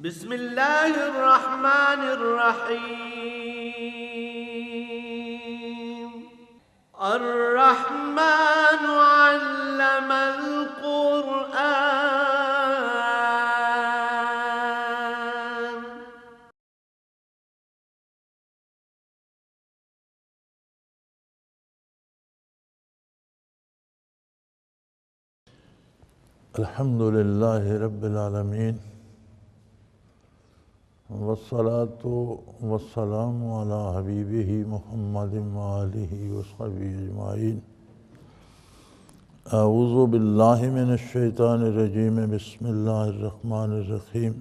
بسم اللہ الرحمن الرحیم الرحمن علم القرآن الحمد للہ رب العالمین والصلاة والسلام علی حبیبہ محمد وآلہ وصحبہ اجمعین۔ اعوذ باللہ من الشیطان الرجیم، بسم اللہ الرحمن الرحیم۔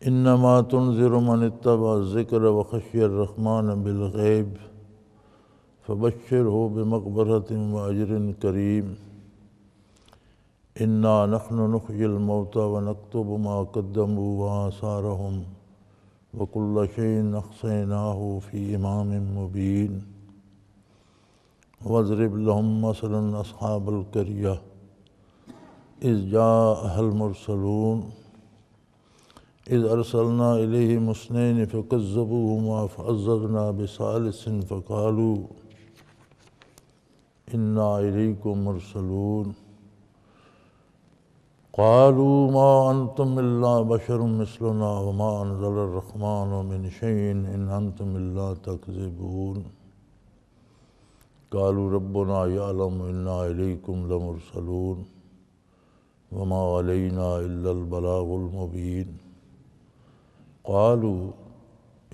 انما تنذر من اتبع الذکر وخشی الرحمن بالغیب فبشرہ بمغفرۃ واجر کریم۔ انا نحن نحیی الموتى ونکتب ما قدموا وآثارهم وکل شیء احصیناہ فی امام مبین۔ واضرب لهم مثلا اصحاب القریہ اذ جاءها المرسلون اذ ارسلنا الیہم اثنین فکذبوہما فعززنا بثالث فقالوا انا الیکم مرسلون۔ قالوا ما انتم الا بشر مثلنا وما انزل الرحمن من شيء ان انتم الا تكذبون۔ قالوا ربنا يعلم انا اليكم لمرسلون وما علينا الا البلاغ المبين۔ قالوا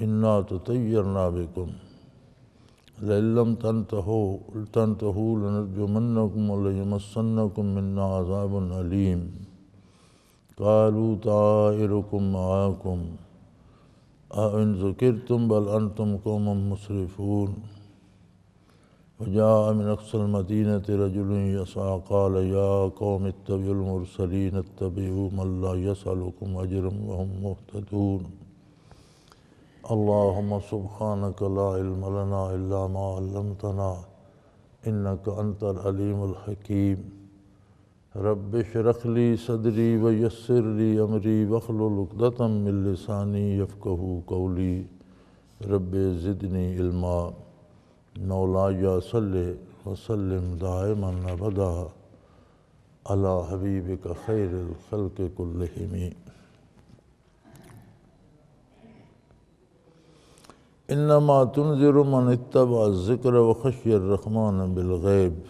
انا تطيرنا بكم لئن لم تنتهوا لنرجمنكم وليمسنكم منا عذاب أليم۔ قالوا طائركم معكم أئن ذكرتم بل أنتم قوم مسرفون۔ وجاء من أقصى المدينة رجل يسعى قال يا قوم اتبعوا المرسلين اتبعوا من لا يسألكم أجرا وهم مهتدون۔ اللهم سبحانك لا علم لنا إلا ما علمتنا إنك أنت العليم الحكيم۔ رب اشرح لي صدري ويسر لي أمري واحلل عقدة من لساني يفقهوا قولي رب زدني علما۔ مولاي صل وسلم دائما أبدا على حبيبك خير الخلق كلهم۔ انما تنذر من اتبع الذکر وخشی الرحمن بالغیب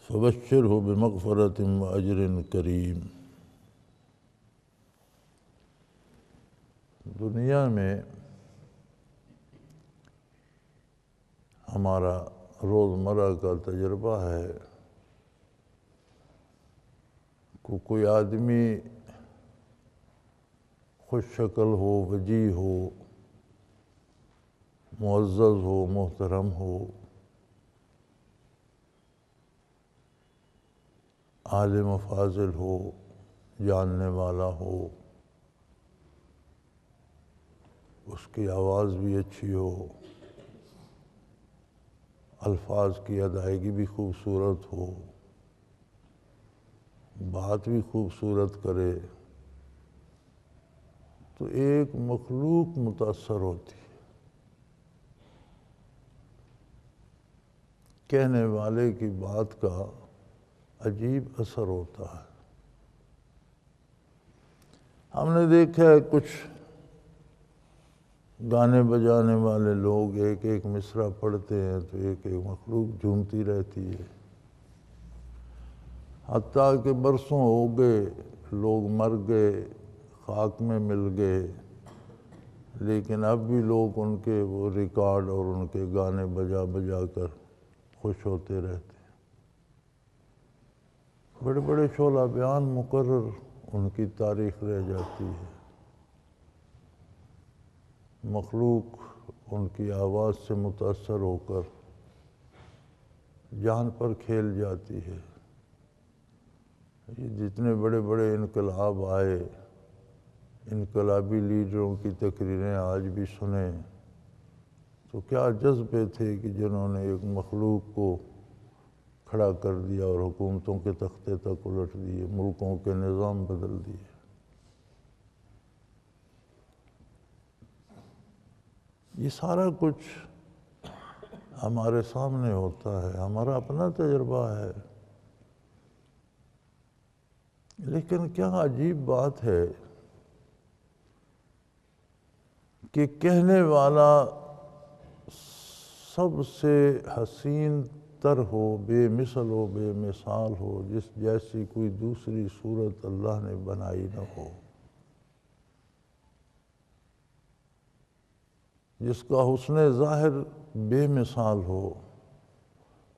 فبشرہ بمغفرۃ واجر کریم۔ دنیا میں ہمارا روزمرہ کا تجربہ ہے کہ کوئی آدمی خوش شکل ہو، وجیح ہو، معزز ہو، محترم ہو، عالم و فاضل ہو، جاننے والا ہو، اس کی آواز بھی اچھی ہو، الفاظ کی ادائیگی بھی خوبصورت ہو، بات بھی خوبصورت کرے، تو ایک مخلوق متاثر ہوتی ہے، کہنے والے کی بات کا عجیب اثر ہوتا ہے۔ ہم نے دیکھا ہے کچھ گانے بجانے والے لوگ ایک ایک مصرع پڑھتے ہیں تو ایک ایک مخلوق جھومتی رہتی ہے، حتیٰ کہ برسوں ہو گئے، لوگ مر گئے، خاک میں مل گئے، لیکن اب بھی لوگ ان کے وہ ریکارڈ اور ان کے گانے بجا بجا کر خوش ہوتے رہتے ہیں۔ بڑے بڑے شعلہ بیان مقرر ان کی تاریخ رہ جاتی ہے، مخلوق ان کی آواز سے متاثر ہو کر جان پر کھیل جاتی ہے۔ یہ جتنے بڑے بڑے انقلاب آئے، انقلابی لیڈروں کی تقریریں آج بھی سنیں تو کیا جذبے تھے کہ جنہوں نے ایک مخلوق کو کھڑا کر دیا اور حکومتوں کے تختے تک الٹ دیے، ملکوں کے نظام بدل دیے۔ یہ سارا کچھ ہمارے سامنے ہوتا ہے، ہمارا اپنا تجربہ ہے۔ لیکن کیا عجیب بات ہے کہ کہنے والا سب سے حسین تر ہو، بے مثل ہو، بے مثال ہو، جس جیسی کوئی دوسری صورت اللہ نے بنائی نہ ہو، جس کا حسن ظاہر بے مثال ہو،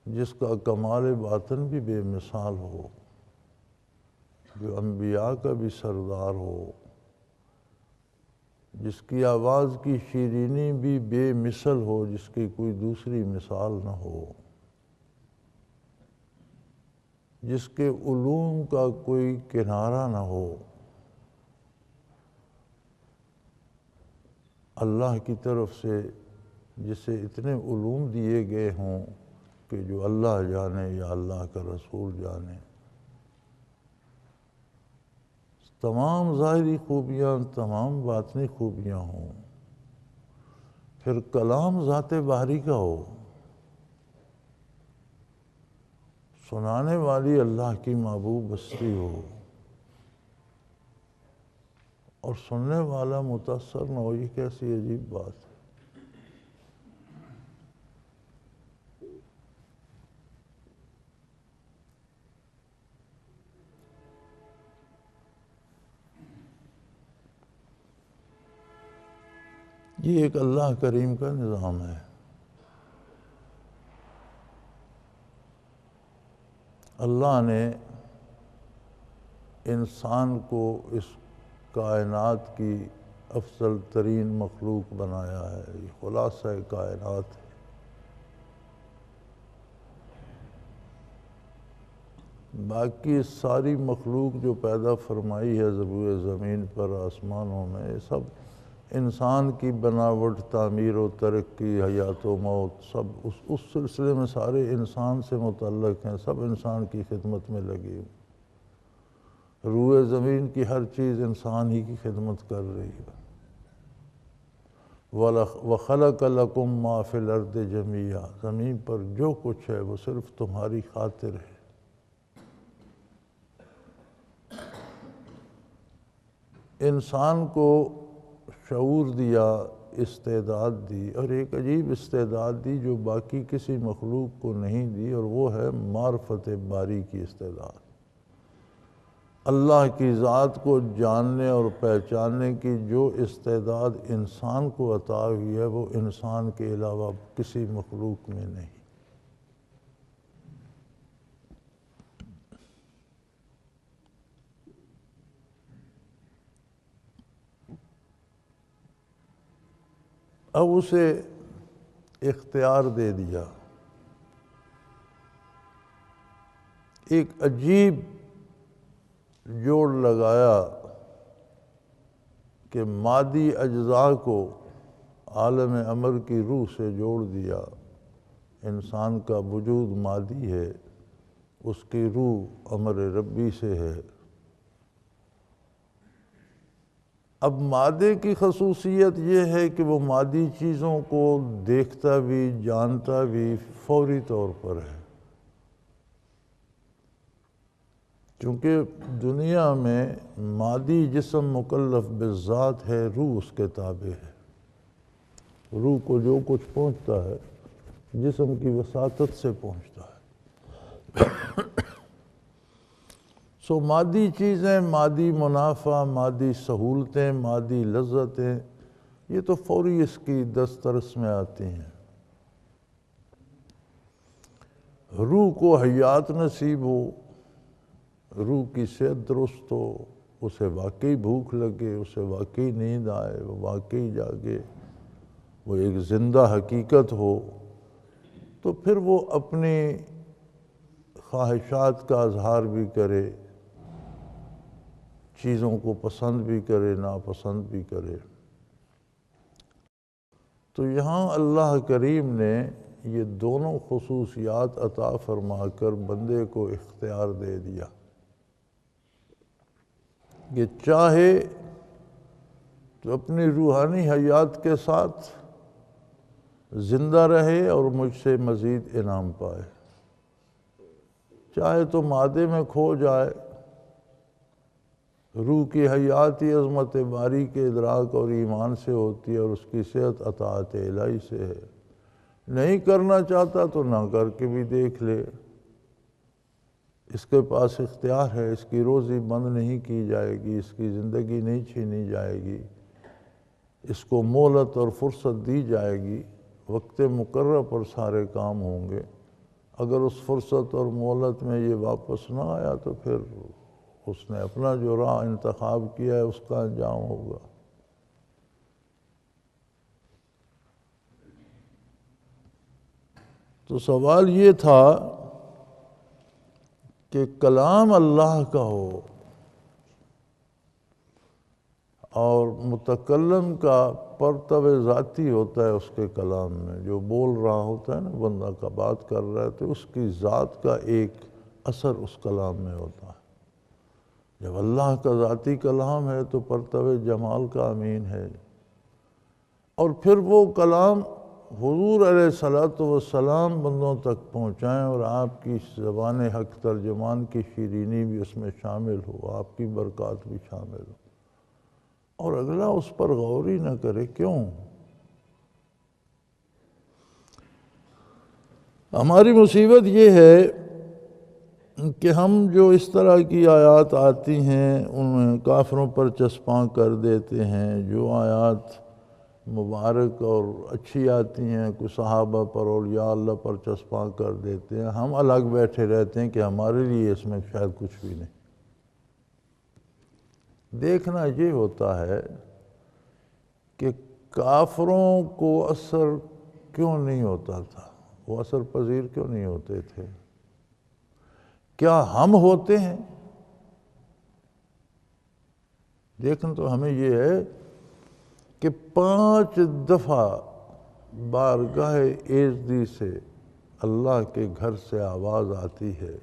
جس کا کمال باطن بھی بے مثال ہو، جو انبیاء کا بھی سردار ہو، جس کی آواز کی شیرینی بھی بے مثل ہو، جس کی کوئی دوسری مثال نہ ہو، جس کے علوم کا کوئی کنارہ نہ ہو، اللہ کی طرف سے جسے اتنے علوم دیے گئے ہوں کہ جو اللہ جانے یا اللہ کا رسول جانے، تمام ظاہری خوبیاں، تمام باطنی خوبیاں ہوں، پھر کلام ذات باری کا ہو، سنانے والی اللہ کی محبوب ہستی ہو، اور سننے والا متاثر نہ ہو، یہ کیسی عجیب بات ہے۔ یہ ایک اللہ کریم کا نظام ہے۔ اللہ نے انسان کو اس کائنات کی افضل ترین مخلوق بنایا ہے، یہ خلاصہ کائنات ہے۔ باقی ساری مخلوق جو پیدا فرمائی ہے زبوئے زمین پر، آسمانوں میں، یہ سب انسان کی بناوٹ، تعمیر و ترقی، حیات و موت، سب اس سلسلے میں سارے انسان سے متعلق ہیں، سب انسان کی خدمت میں لگی، روئے زمین کی ہر چیز انسان ہی کی خدمت کر رہی ہے۔ وَخَلَقَ لَكُم مَّا فِي الْأَرْضِ جَمِيعًا، زمین پر جو کچھ ہے وہ صرف تمہاری خاطر ہے۔ انسان کو شعور دیا، استعداد دی، اور ایک عجیب استعداد دی جو باقی کسی مخلوق کو نہیں دی، اور وہ ہے معرفت باری کی استعداد۔ اللہ کی ذات کو جاننے اور پہچاننے کی جو استعداد انسان کو عطا ہوئی ہے، وہ انسان کے علاوہ کسی مخلوق میں نہیں۔ اب اسے اختیار دے دیا، ایک عجیب جوڑ لگایا کہ مادی اجزاء کو عالم امر کی روح سے جوڑ دیا۔ انسان کا وجود مادی ہے، اس کی روح امر ربی سے ہے۔ اب مادے کی خصوصیت یہ ہے کہ وہ مادی چیزوں کو دیکھتا بھی، جانتا بھی فوری طور پر ہے، کیونکہ دنیا میں مادی جسم مکلف بالذات ہے، روح اس کے تابع ہے۔ روح کو جو کچھ پہنچتا ہے جسم کی وساطت سے پہنچتا ہے۔ سو مادی چیزیں، مادی منافع، مادی سہولتیں، مادی لذتیں، یہ تو فوری اس کی دسترس میں آتی ہیں۔ روح کو حیات نصیب ہو، روح کی صحت درست ہو، اسے واقعی بھوک لگے، اسے واقعی نیند آئے، وہ واقعی جاگے، وہ ایک زندہ حقیقت ہو، تو پھر وہ اپنی خواہشات کا اظہار بھی کرے، چیزوں کو پسند بھی کرے، ناپسند بھی کرے۔ تو یہاں اللہ کریم نے یہ دونوں خصوصیات عطا فرما کر بندے کو اختیار دے دیا کہ چاہے تو اپنی روحانی حیات کے ساتھ زندہ رہے اور مجھ سے مزید انعام پائے، چاہے تو مادے میں کھو جائے۔ روح کی حیاتی عظمت باری کے ادراک اور ایمان سے ہوتی ہے، اور اس کی صحت اطاعت الہی سے ہے۔ نہیں کرنا چاہتا تو نہ کر کے بھی دیکھ لے، اس کے پاس اختیار ہے، اس کی روزی بند نہیں کی جائے گی، اس کی زندگی نہیں چھینی جائے گی، اس کو مہلت اور فرصت دی جائے گی، وقت مقرر پر سارے کام ہوں گے۔ اگر اس فرصت اور مہلت میں یہ واپس نہ آیا تو پھر اس نے اپنا جو راہ انتخاب کیا ہے اس کا انجام ہوگا۔ تو سوال یہ تھا کہ کلام اللہ کا ہو اور متکلم کا پرتو ذاتی ہوتا ہے اس کے کلام میں، جو بول رہا ہوتا ہے نا بندہ کا، بات کر رہا ہے، تو اس کی ذات کا ایک اثر اس کلام میں ہوتا ہے۔ جب اللہ کا ذاتی کلام ہے تو پرتو جمال کا امین ہے، اور پھر وہ کلام حضور علیہ الصلوۃ والسلام بندوں تک پہنچائیں، اور آپ کی زبان حق ترجمان کی شیرینی بھی اس میں شامل ہو، آپ کی برکات بھی شامل ہو، اور اگلا اس پر غور ہی نہ کرے۔ کیوں؟ ہماری مصیبت یہ ہے کہ ہم جو اس طرح کی آیات آتی ہیں ان کافروں پر چسپاں کر دیتے ہیں، جو آیات مبارک اور اچھی آتی ہیں کچھ صحابہ پر اور یا اللہ پر چسپاں کر دیتے ہیں، ہم الگ بیٹھے رہتے ہیں کہ ہمارے لیے اس میں شاید کچھ بھی نہیں۔ دیکھنا یہ ہوتا ہے کہ کافروں کو اثر کیوں نہیں ہوتا تھا، وہ اثر پذیر کیوں نہیں ہوتے تھے؟ کیا ہم ہوتے ہیں؟ دیکھنا تو ہمیں یہ ہے کہ 5 دفعہ بارگاہ ایزدی سے اللہ کے گھر سے آواز آتی ہے،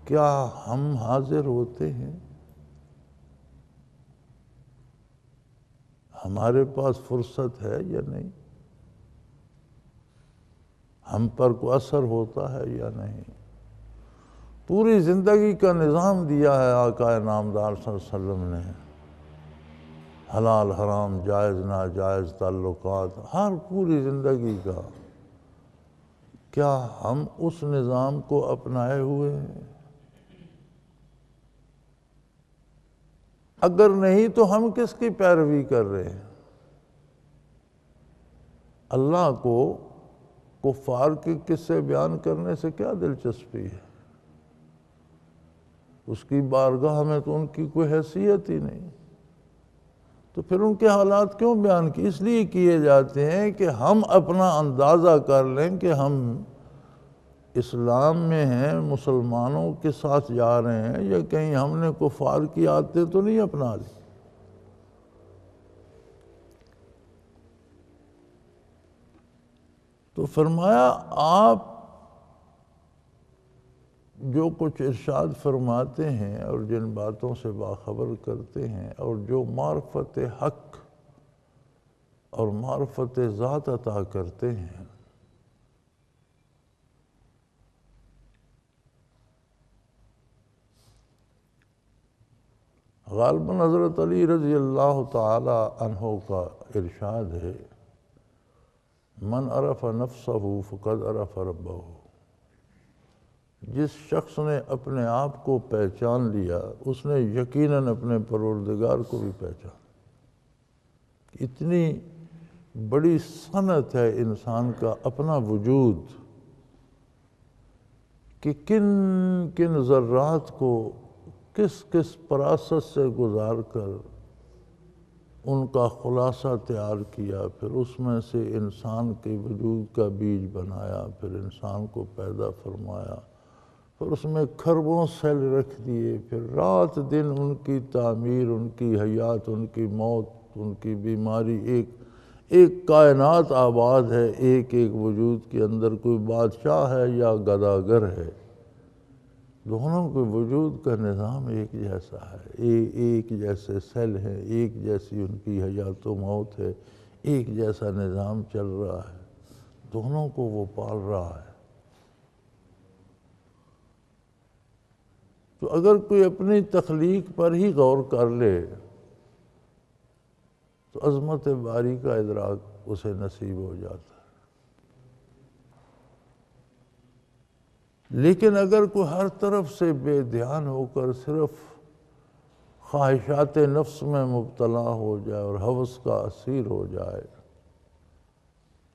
کیا ہم حاضر ہوتے ہیں؟ ہمارے پاس فرصت ہے یا نہیں؟ ہم پر کوئی اثر ہوتا ہے یا نہیں؟ پوری زندگی کا نظام دیا ہے آقا نامدار صلی اللہ علیہ وسلم نے، حلال حرام جائز ناجائز تعلقات، ہر پوری زندگی کا۔ کیا ہم اس نظام کو اپنائے ہوئے ہیں؟ اگر نہیں تو ہم کس کی پیروی کر رہے ہیں؟ اللہ کو کفار کے قصے بیان کرنے سے کیا دلچسپی ہے؟ اس کی بارگاہ میں تو ان کی کوئی حیثیت ہی نہیں، تو پھر ان کے حالات کیوں بیان کی؟ اس لیے کیے جاتے ہیں کہ ہم اپنا اندازہ کر لیں کہ ہم اسلام میں ہیں، مسلمانوں کے ساتھ جا رہے ہیں، یا کہیں ہم نے کفار کی عادتیں تو نہیں اپنا لی۔ تو فرمایا آپ جو کچھ ارشاد فرماتے ہیں اور جن باتوں سے باخبر کرتے ہیں اور جو معرفت حق اور معرفت ذات عطا کرتے ہیں، غالباً حضرت علی رضی اللہ تعالی عنہ کا ارشاد ہے، من عرف نفسہ فقد عرف ربہ، جس شخص نے اپنے آپ کو پہچان لیا اس نے یقیناً اپنے پروردگار کو بھی پہچان۔ اتنی بڑی صنعت ہے انسان کا اپنا وجود کہ کن کن ذرات کو کس کس پراست سے گزار کر ان کا خلاصہ تیار کیا، پھر اس میں سے انسان کے وجود کا بیج بنایا، پھر انسان کو پیدا فرمایا، پھر اس میں کھربوں سیل رکھ دیے، پھر رات دن ان کی تعمیر، ان کی حیات، ان کی موت، ان کی بیماری، ایک کائنات آباد ہے، ایک ایک وجود کے اندر کوئی بادشاہ ہے یا گداگر ہے، دونوں کے وجود کا نظام ایک جیسا ہے، ایک جیسے سیل ہیں، ایک جیسی ان کی حیات و موت ہے، ایک جیسا نظام چل رہا ہے، دونوں کو وہ پال رہا ہے۔ تو اگر کوئی اپنی تخلیق پر ہی غور کر لے تو عظمت باری کا ادراک اسے نصیب ہو جاتا ہے۔ لیکن اگر کوئی ہر طرف سے بے دھیان ہو کر صرف خواہشات نفس میں مبتلا ہو جائے اور ہوس کا اسیر ہو جائے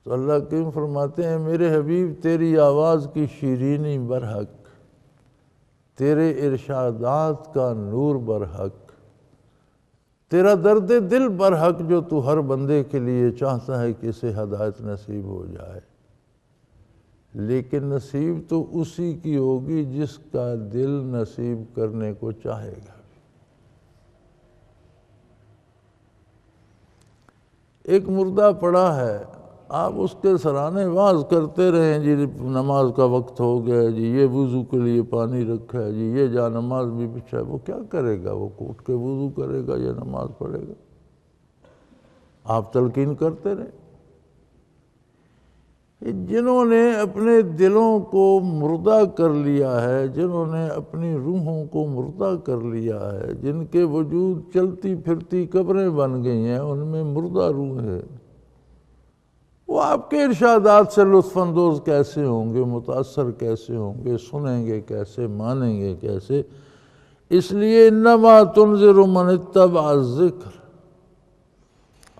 تو اللہ کریم فرماتے ہیں میرے حبیب تیری آواز کی شیرینی برحق، تیرے ارشادات کا نور برحق، تیرا درد دل برحق جو تو ہر بندے کے لیے چاہتا ہے کہ اسے ہدایت نصیب ہو جائے، لیکن نصیب تو اسی کی ہوگی جس کا دل نصیب کرنے کو چاہے گا۔ ایک مردہ پڑا ہے، آپ اس کے سرانے واز کرتے رہیں، جی نماز کا وقت ہو گیا، جی یہ وضو کے لیے پانی رکھا ہے، جی یہ جا نماز بھی بچھا ہے، وہ کیا کرے گا؟ وہ اٹھ کے وضو کرے گا یا نماز پڑھے گا؟ آپ تلقین کرتے رہیں۔ جنہوں نے اپنے دلوں کو مردہ کر لیا ہے، جنہوں نے اپنی روحوں کو مردہ کر لیا ہے، جن کے وجود چلتی پھرتی قبریں بن گئی ہیں، ان میں مردہ روح ہے، وہ آپ کے ارشادات سے لطف اندوز کیسے ہوں گے، متاثر کیسے ہوں گے، سنیں گے کیسے، مانیں گے کیسے؟ اس لیے انما تنذر من اتبع الذکر،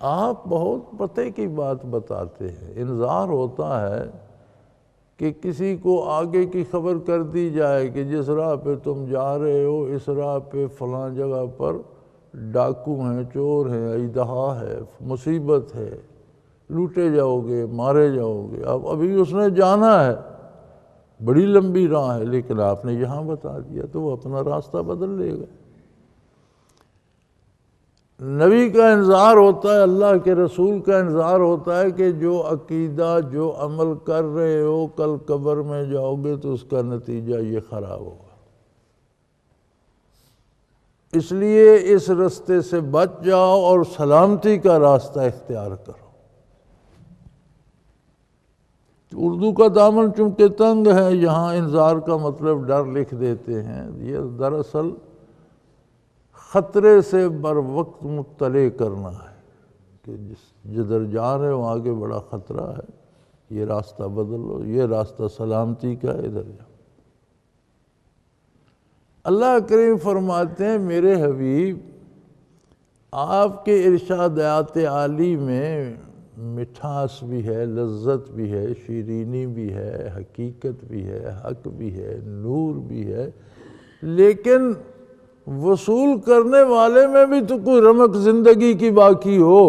آپ بہت پتے کی بات بتاتے ہیں۔ انذار ہوتا ہے کہ کسی کو آگے کی خبر کر دی جائے کہ جس راہ پہ تم جا رہے ہو اس راہ پہ فلاں جگہ پر ڈاکو ہیں، چور ہیں، اژدہا ہے، مصیبت ہے، لوٹے جاؤ گے، مارے جاؤ گے۔ اب ابھی اس نے جانا ہے، بڑی لمبی راہ ہے، لیکن آپ نے یہاں بتا دیا تو وہ اپنا راستہ بدل لے گا۔ نبی کا انذار ہوتا ہے، اللہ کے رسول کا انذار ہوتا ہے کہ جو عقیدہ، جو عمل کر رہے ہو، کل قبر میں جاؤ گے تو اس کا نتیجہ یہ خراب ہوگا، اس لیے اس راستے سے بچ جاؤ اور سلامتی کا راستہ اختیار کرو۔ اردو کا دامن چونکہ تنگ ہے، یہاں انذار کا مطلب ڈر لکھ دیتے ہیں، یہ دراصل خطرے سے بر وقت مطلع کرنا ہے کہ جدھر جا رہے ہو آگے بڑا خطرہ ہے، یہ راستہ بدل لو، یہ راستہ سلامتی کا ہے، ادھر جاؤ۔ اللہ کریم فرماتے ہیں میرے حبیب آپ کے ارشادات عالی میں مٹھاس بھی ہے، لذت بھی ہے، شیرینی بھی ہے، حقیقت بھی ہے، حق بھی ہے، نور بھی ہے، لیکن وصول کرنے والے میں بھی تو کوئی رمق زندگی کی باقی ہو۔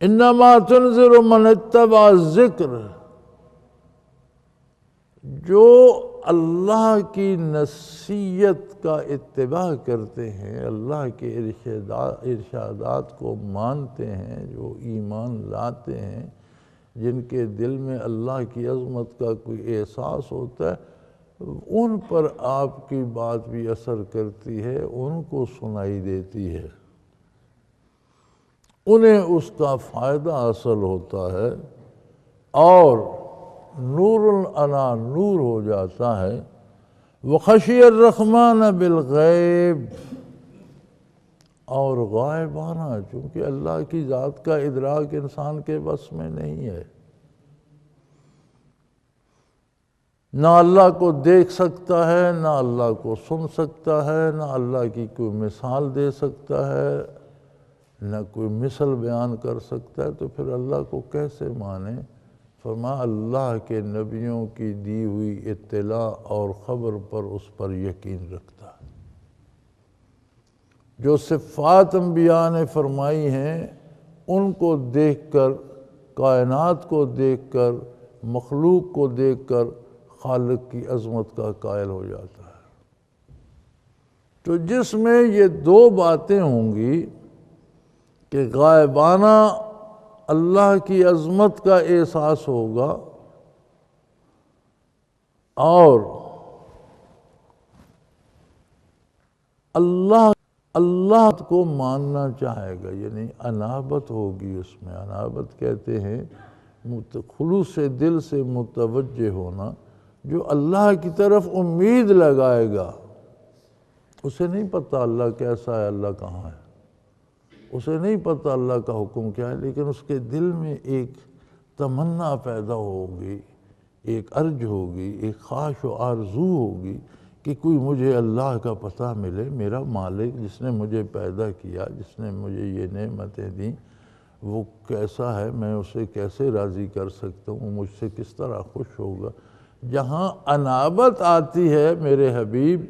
انما تنذر من اتبع الذکر، جو اللہ کی نصیحت کا اتباع کرتے ہیں، اللہ کے ارشادات کو مانتے ہیں، جو ایمان لاتے ہیں، جن کے دل میں اللہ کی عظمت کا کوئی احساس ہوتا ہے، ان پر آپ کی بات بھی اثر کرتی ہے، ان کو سنائی دیتی ہے، انہیں اس کا فائدہ حاصل ہوتا ہے اور نور علی نور ہو جاتا ہے۔ وَخَشِيَ الرَّحْمَنَ بِالْغَيْبِ، اور غائبانہ، چونکہ اللہ کی ذات کا ادراک انسان کے بس میں نہیں ہے، نہ اللہ کو دیکھ سکتا ہے، نہ اللہ کو سن سکتا ہے، نہ اللہ کی کوئی مثال دے سکتا ہے، نہ کوئی مثل بیان کر سکتا ہے، تو پھر اللہ کو کیسے مانے؟ فرمایا اللہ کے نبیوں کی دی ہوئی اطلاع اور خبر پر اس پر یقین رکھتا ہے۔ جو صفات انبیاء نے فرمائی ہیں ان کو دیکھ کر، کائنات کو دیکھ کر، مخلوق کو دیکھ کر خالق کی عظمت کا قائل ہو جاتا ہے۔ تو جس میں یہ دو باتیں ہوں گی کہ غائبانہ اللہ کی عظمت کا احساس ہوگا اور اللہ کو ماننا چاہے گا، یعنی انابت ہوگی اس میں۔ انابت کہتے ہیں خلوص سے دل سے متوجہ ہونا، جو اللہ کی طرف امید لگائے گا۔ اسے نہیں پتہ اللہ کیسا ہے، اللہ کہاں ہے، اسے نہیں پتہ اللہ کا حکم کیا ہے، لیکن اس کے دل میں ایک تمنا پیدا ہوگی، ایک ارج ہوگی، ایک خواہش و آرزو ہوگی کہ کوئی مجھے اللہ کا پتہ ملے، میرا مالک جس نے مجھے پیدا کیا، جس نے مجھے یہ نعمتیں دیں، وہ کیسا ہے، میں اسے کیسے راضی کر سکتا ہوں، مجھ سے کس طرح خوش ہوگا۔ جہاں انابت آتی ہے میرے حبیب،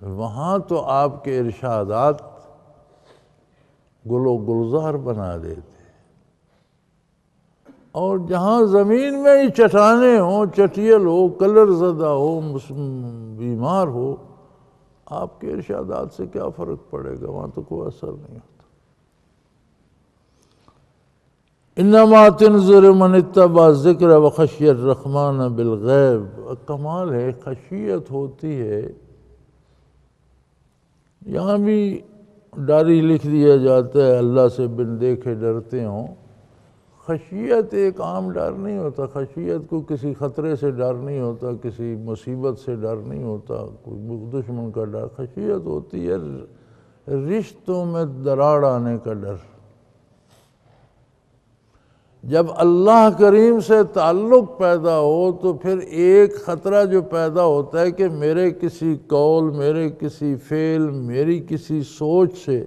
وہاں تو آپ کے ارشادات گل و گلزار بنا دیتے، اور جہاں زمین میں ہی چٹانیں ہوں، چٹیل ہو، کلر زدہ ہو، بیمار ہو، آپ کے ارشادات سے کیا فرق پڑے گا، وہاں تو کوئی اثر نہیں ہوتا۔ انما تنذر من اتبع ذکر وخشی الرحمن بالغیب۔ کمال ہے، خشیت ہوتی ہے، یہاں بھی ڈاری لکھ دیا جاتا ہے اللہ سے بن دیکھے ڈرتے ہوں۔ خشیت ایک عام ڈر نہیں ہوتا، خشیت کو کسی خطرے سے ڈر نہیں ہوتا، کسی مصیبت سے ڈر نہیں ہوتا، کوئی دشمن کا ڈر۔ خشیت ہوتی ہے رشتوں میں دراڑ آنے کا ڈر۔ جب اللہ کریم سے تعلق پیدا ہو تو پھر ایک خطرہ جو پیدا ہوتا ہے کہ میرے کسی قول، میرے کسی فعل، میری کسی سوچ سے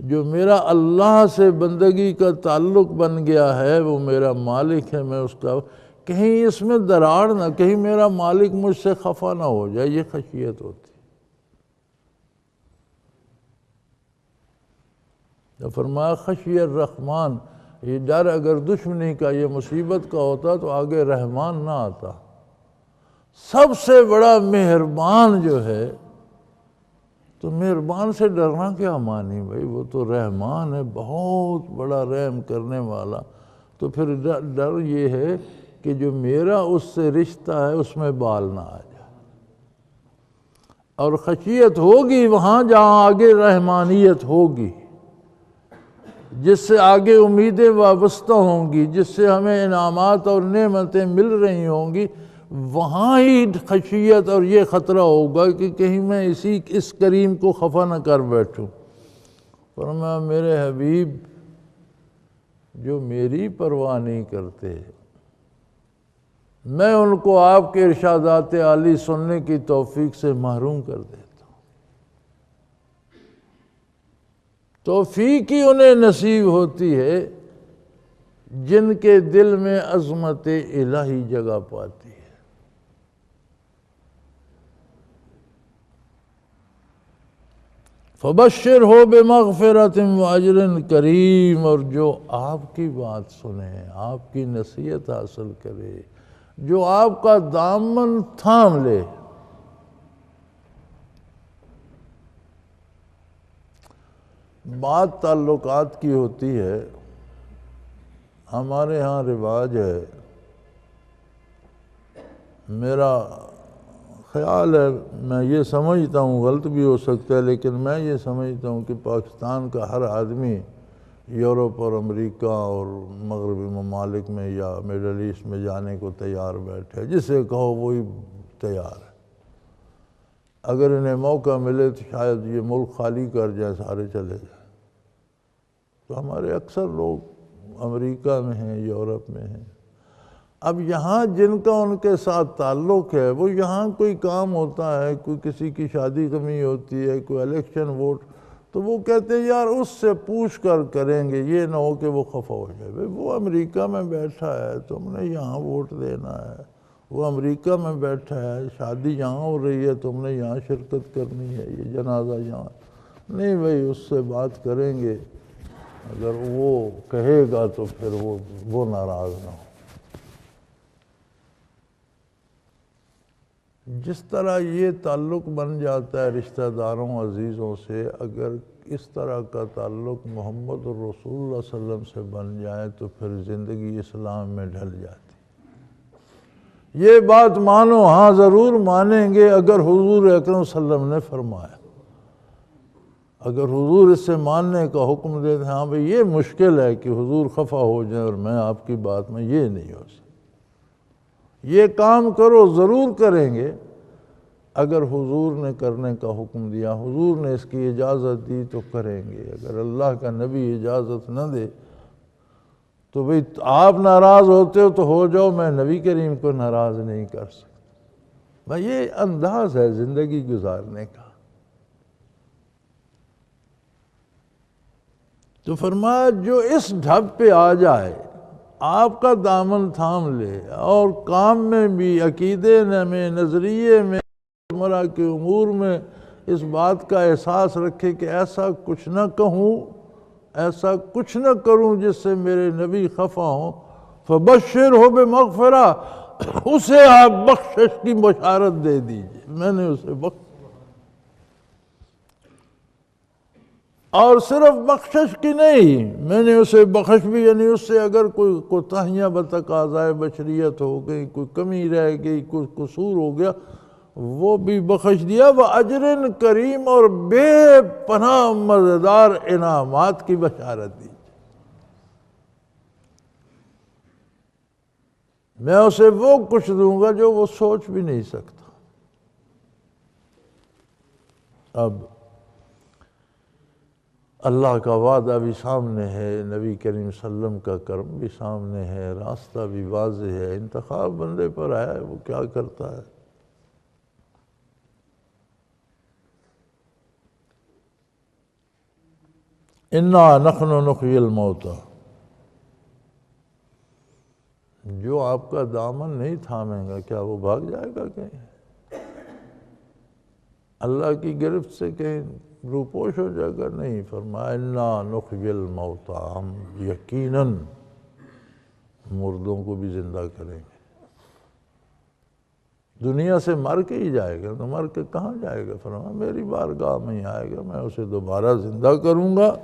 جو میرا اللہ سے بندگی کا تعلق بن گیا ہے، وہ میرا مالک ہے، میں اس کا کہیں اس میں دراڑ نہ، کہیں میرا مالک مجھ سے خفا نہ ہو جائے، یہ خشیت ہوتی ہے۔ جب فرمایا خشی الرحمن، یہ ڈر اگر دشمنی کا، یہ مصیبت کا ہوتا تو آگے رحمان نہ آتا۔ سب سے بڑا مہربان جو ہے، تو مہربان سے ڈرنا کیا مانی بھائی، وہ تو رحمان ہے، بہت بڑا رحم کرنے والا۔ تو پھر ڈر یہ ہے کہ جو میرا اس سے رشتہ ہے اس میں بال نہ آ جائے، اور خشیت ہوگی وہاں جہاں آگے رحمانیت ہوگی، جس سے آگے امیدیں وابستہ ہوں گی، جس سے ہمیں انعامات اور نعمتیں مل رہی ہوں گی، وہاں ہی خشیت اور یہ خطرہ ہوگا کہ کہیں میں اس کریم کو خفا نہ کر بیٹھوں۔ فرمایا میرے حبیب جو میری پرواہ نہیں کرتے، میں ان کو آپ کے ارشادات عالی سننے کی توفیق سے محروم کر دیتا ہوں۔ توفیق ہی انہیں نصیب ہوتی ہے جن کے دل میں عظمت الہی جگہ پاتی ہے۔ فَبَشِّرْهُ بِمَغْفِرَةٍ وَأَجْرٍ کریم، اور جو آپ کی بات سنے، آپ کی نصیحت حاصل کرے، جو آپ کا دامن تھام لے، بات تعلقات کی ہوتی ہے۔ ہمارے ہاں رواج ہے، میرا خیال ہے، میں یہ سمجھتا ہوں، غلط بھی ہو سکتا ہے، لیکن میں یہ سمجھتا ہوں کہ پاکستان کا ہر آدمی یورپ اور امریکہ اور مغربی ممالک میں یا میڈل ایسٹ میں جانے کو تیار بیٹھے، جسے کہو وہی تیار ہے۔ اگر انہیں موقع ملے تو شاید یہ ملک خالی کر جائیں، سارے چلے جائیں۔ تو ہمارے اکثر لوگ امریکہ میں ہیں، یورپ میں ہیں۔ اب یہاں جن کا ان کے ساتھ تعلق ہے، وہ یہاں کوئی کام ہوتا ہے، کوئی کسی کی شادی کمی ہوتی ہے، کوئی الیکشن ووٹ، تو وہ کہتے ہیں یار اس سے پوچھ کر کریں گے، یہ نہ ہو کہ وہ خفا ہو جائے۔ بھئی وہ امریکہ میں بیٹھا ہے، تم نے یہاں ووٹ دینا ہے، وہ امریکہ میں بیٹھا ہے، شادی یہاں ہو رہی ہے، تم نے یہاں شرکت کرنی ہے، یہ جنازہ یہاں نہیں۔ بھئی اس سے بات کریں گے، اگر وہ کہے گا تو پھر وہ ناراض نہ ہو۔ جس طرح یہ تعلق بن جاتا ہے رشتہ داروں عزیزوں سے، اگر اس طرح کا تعلق محمد الرسول اللہ صلی اللہ علیہ وسلم سے بن جائے تو پھر زندگی اسلام میں ڈھل جاتی۔ یہ بات مانو، ہاں ضرور مانیں گے اگر حضور اکرم صلی اللہ علیہ وسلم نے فرمایا۔ اگر حضور اس سے ماننے کا حکم دے دیں، ہاں بھئی یہ مشکل ہے کہ حضور خفا ہو جائیں اور میں آپ کی بات میں یہ نہیں ہو سکتا، یہ کام کرو، ضرور کریں گے۔ اگر حضور نے کرنے کا حکم دیا، حضور نے اس کی اجازت دی تو کریں گے۔ اگر اللہ کا نبی اجازت نہ دے تو بھئی آپ ناراض ہوتے ہو تو ہو جاؤ، میں نبی کریم کو ناراض نہیں کر سکتا۔ بھئی یہ انداز ہے زندگی گزارنے کا۔ تو فرمایا جو اس ڈھب پہ آ جائے، آپ کا دامن تھام لے، اور کام میں بھی، عقیدے میں، نظریے میں، روزمرہ کے امور میں اس بات کا احساس رکھے کہ ایسا کچھ نہ کہوں، ایسا کچھ نہ کروں جس سے میرے نبی خفا ہوں، فبشرہ بمغفرہ، اسے آپ بخشش کی بشارت دے دیجئے، میں نے اسے بخش، اور صرف بخشش کی نہیں، میں نے اسے بخش بھی، یعنی اس سے اگر کوئی کوتاہیاں بتقاضائے بشریت ہو گئی، کوئی کمی رہ گئی، کوئی قصور ہو گیا، وہ بھی بخش دیا۔ وَأَجْرٍ کریم، اور بے پناہ مزیدار انعامات کی بشارت دی۔ میں اسے وہ کچھ دوں گا جو وہ سوچ بھی نہیں سکتا۔ اب اللہ کا وعدہ بھی سامنے ہے، نبی کریم صلی اللہ علیہ وسلم کا کرم بھی سامنے ہے، راستہ بھی واضح ہے، انتخاب بندے پر آیا ہے، وہ کیا کرتا ہے۔ اِنَّا نَحْنُ نُحْيِي الْمَوْتَى، جو آپ کا دامن نہیں تھامے گا کیا وہ بھاگ جائے گا کہیں؟ اللہ کی گرفت سے کہیں روپوش ہو جائے گا؟ نہیں، فرمایا اِنَّا نُحْيِي الْمَوْتَى، ہم یقیناً مردوں کو بھی زندہ کریں گے۔ دنیا سے مر کے ہی جائے گا تو مر کے کہاں جائے گا؟ فرمایا میری بارگاہ میں ہی آئے گا، میں اسے دوبارہ زندہ کروں گا،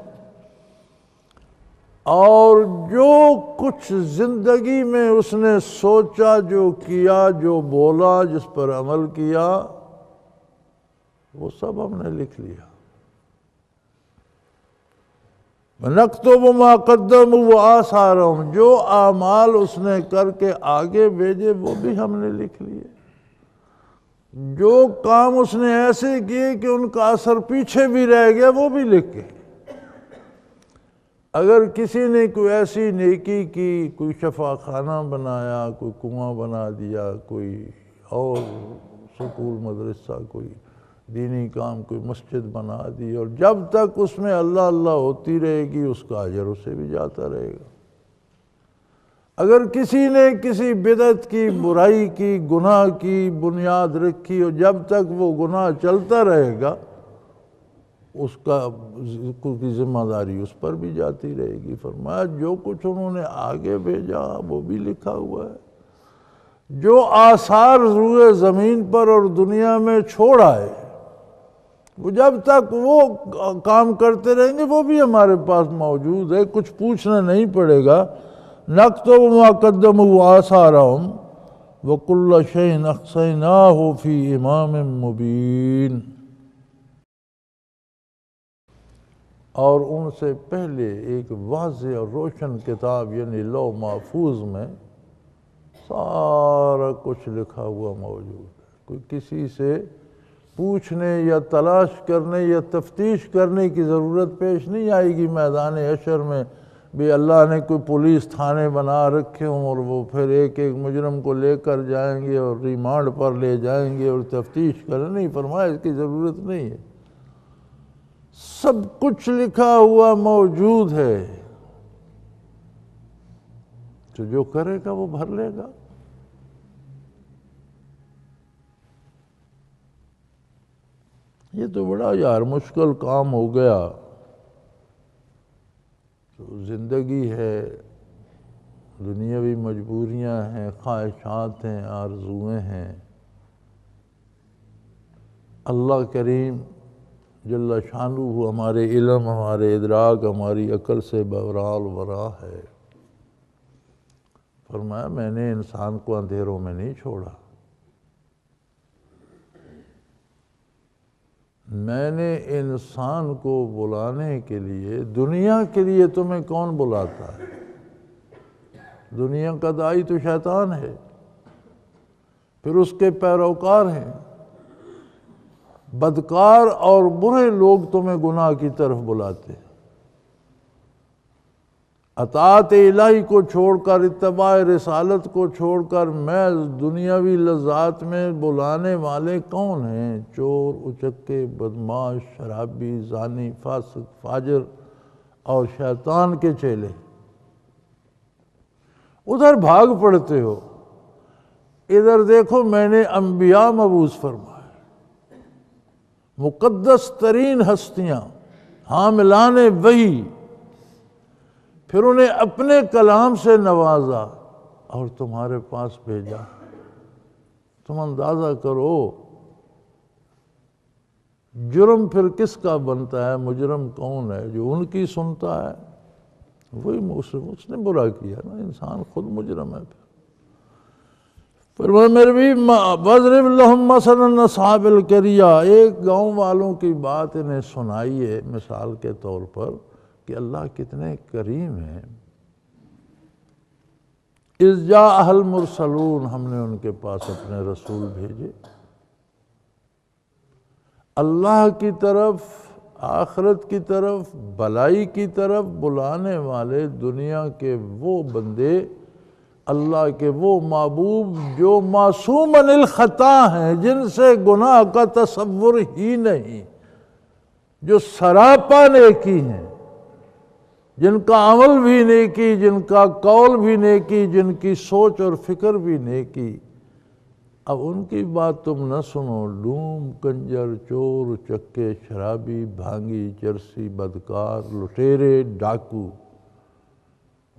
اور جو کچھ زندگی میں اس نے سوچا، جو کیا، جو بولا، جس پر عمل کیا، وہ سب ہم نے لکھ لیا۔ وَنَكْتُبُ مَا قَدَّمُوا وَآثَارَهُمْ، جو اعمال اس نے کر کے آگے بھیجے وہ بھی ہم نے لکھ لیے۔ جو کام اس نے ایسے کیے کہ ان کا اثر پیچھے بھی رہ گیا وہ بھی لکھ کے۔ اگر کسی نے کوئی ایسی نیکی کی، کوئی شفا خانہ بنایا، کوئی کنواں بنا دیا، کوئی اور سکول مدرسہ، کوئی دینی کام، کوئی مسجد بنا دی، اور جب تک اس میں اللہ اللہ ہوتی رہے گی اس کا اجر اسے بھی جاتا رہے گا۔ اگر کسی نے کسی بدعت کی، برائی کی، گناہ کی بنیاد رکھی، اور جب تک وہ گناہ چلتا رہے گا اس کا کی ذمہ داری اس پر بھی جاتی رہے گی۔ فرمایا جو کچھ انہوں نے آگے بھیجا وہ بھی لکھا ہوا ہے، جو آثار روئے زمین پر اور دنیا میں چھوڑ آئے، وہ جب تک وہ کام کرتے رہیں گے وہ بھی ہمارے پاس موجود ہے، کچھ پوچھنا نہیں پڑے گا۔ نَكْتُبُ مَا قَدَّمُوا وَآثَارَهُمْ وَكُلَّ شَيْءٍ أَحْصَيْنَاهُ فِي إِمَامٍ مُبِينٍ، اور ان سے پہلے ایک واضح اور روشن کتاب یعنی لوح محفوظ میں سارا کچھ لکھا ہوا موجود ہے۔ کوئی کسی سے پوچھنے یا تلاش کرنے یا تفتیش کرنے کی ضرورت پیش نہیں آئے گی میدان حشر میں بھی اللہ نے کوئی پولیس تھانے بنا رکھے ہوں اور وہ پھر ایک ایک مجرم کو لے کر جائیں گے اور ریمانڈ پر لے جائیں گے اور تفتیش کریں۔ نہیں، فرمایا اس کی ضرورت نہیں ہے، سب کچھ لکھا ہوا موجود ہے، تو جو کرے گا وہ بھر لے گا۔ یہ تو بڑا یار مشکل کام ہو گیا۔ تو زندگی ہے، دنیاوی مجبوریاں ہیں، خواہشات ہیں، آرزویں ہیں۔ اللہ کریم جل شانہ ہمارے علم، ہمارے ادراک، ہماری عقل سے بورال ورا ہے۔ فرمایا میں نے انسان کو اندھیروں میں نہیں چھوڑا، میں نے انسان کو بلانے کے لیے، دنیا کے لیے تمہیں کون بلاتا ہے؟ دنیا کا داعی تو شیطان ہے، پھر اس کے پیروکار ہیں، بدکار اور برے لوگ تمہیں گناہ کی طرف بلاتے ہیں۔ اطاعت الہی کو چھوڑ کر، اتباع رسالت کو چھوڑ کر محض دنیاوی لذات میں بلانے والے کون ہیں؟ چور، اچکے، بدماش، شرابی، زانی، فاسق، فاجر اور شیطان کے چیلے۔ ادھر بھاگ پڑتے ہو، ادھر دیکھو میں نے انبیاء مبعوث فرمائے، مقدس ترین ہستیاں، حاملان وحی، پھر انہیں اپنے کلام سے نوازا اور تمہارے پاس بھیجا۔ تم اندازہ کرو جرم پھر کس کا بنتا ہے؟ مجرم کون ہے؟ جو ان کی سنتا ہے وہی اس نے برا کیا نا، انسان خود مجرم ہے۔ فرمایا میرے بھی وَاضْرِبْ لَهُمْ مَثَلًا أَصْحَابَ الْقَرْيَةِ، ایک گاؤں والوں کی بات انہیں سنائیے مثال کے طور پر کہ اللہ کتنے کریم ہیں۔ اِذْ جَاءَهَا الْمُرْسَلُونَ، ہم نے ان کے پاس اپنے رسول بھیجے، اللہ کی طرف، آخرت کی طرف، بھلائی کی طرف بلانے والے دنیا کے وہ بندے، اللہ کے وہ محبوب جو معصوم عن الخطا ہیں، جن سے گناہ کا تصور ہی نہیں، جو سراپا نیکی ہیں، جن کا عمل بھی نیکی، جن کا قول بھی نیکی، جن کی سوچ اور فکر بھی نیکی۔ اب ان کی بات تم نہ سنو، ڈوم، کنجر، چور، چکے، شرابی، بھانگی، چرسی، بدکار، لٹیرے، ڈاکو،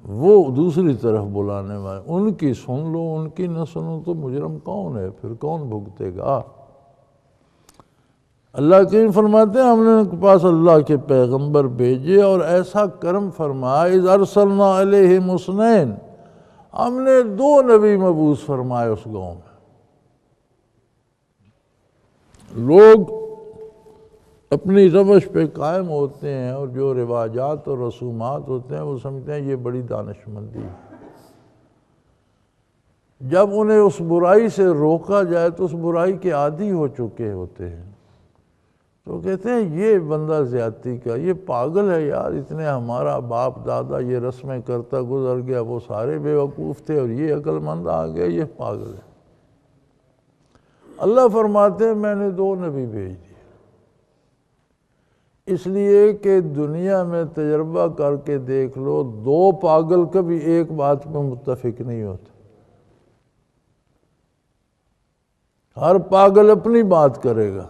وہ دوسری طرف بلانے والے، ان کی سن لو، ان کی نہ سنو تو مجرم کون ہے؟ پھر کون بھگتے گا؟ اللہ کریم فرماتے ہیں ہم نے ان کے پاس اللہ کے پیغمبر بھیجے اور ایسا کرم فرمایا، اذ ارسلنا علیہم اثنین، ہم نے 2 نبی مبعوث فرمائے اس گاؤں میں۔ لوگ اپنی روش پہ قائم ہوتے ہیں اور جو رواجات اور رسومات ہوتے ہیں وہ سمجھتے ہیں یہ بڑی دانش مندی ہے۔ جب انہیں اس برائی سے روکا جائے تو اس برائی کے عادی ہو چکے ہوتے ہیں، تو کہتے ہیں یہ بندہ زیادتی کا، یہ پاگل ہے یار، اتنے ہمارا باپ دادا یہ رسمیں کرتا گزر گیا، وہ سارے بے وقوف تھے اور یہ عقل مند آ گیا، یہ پاگل ہے۔ اللہ فرماتے ہیں میں نے 2 نبی بھیج دیے، اس لیے کہ دنیا میں تجربہ کر کے دیکھ لو، 2 پاگل کبھی ایک بات پہ متفق نہیں ہوتے، ہر پاگل اپنی بات کرے گا۔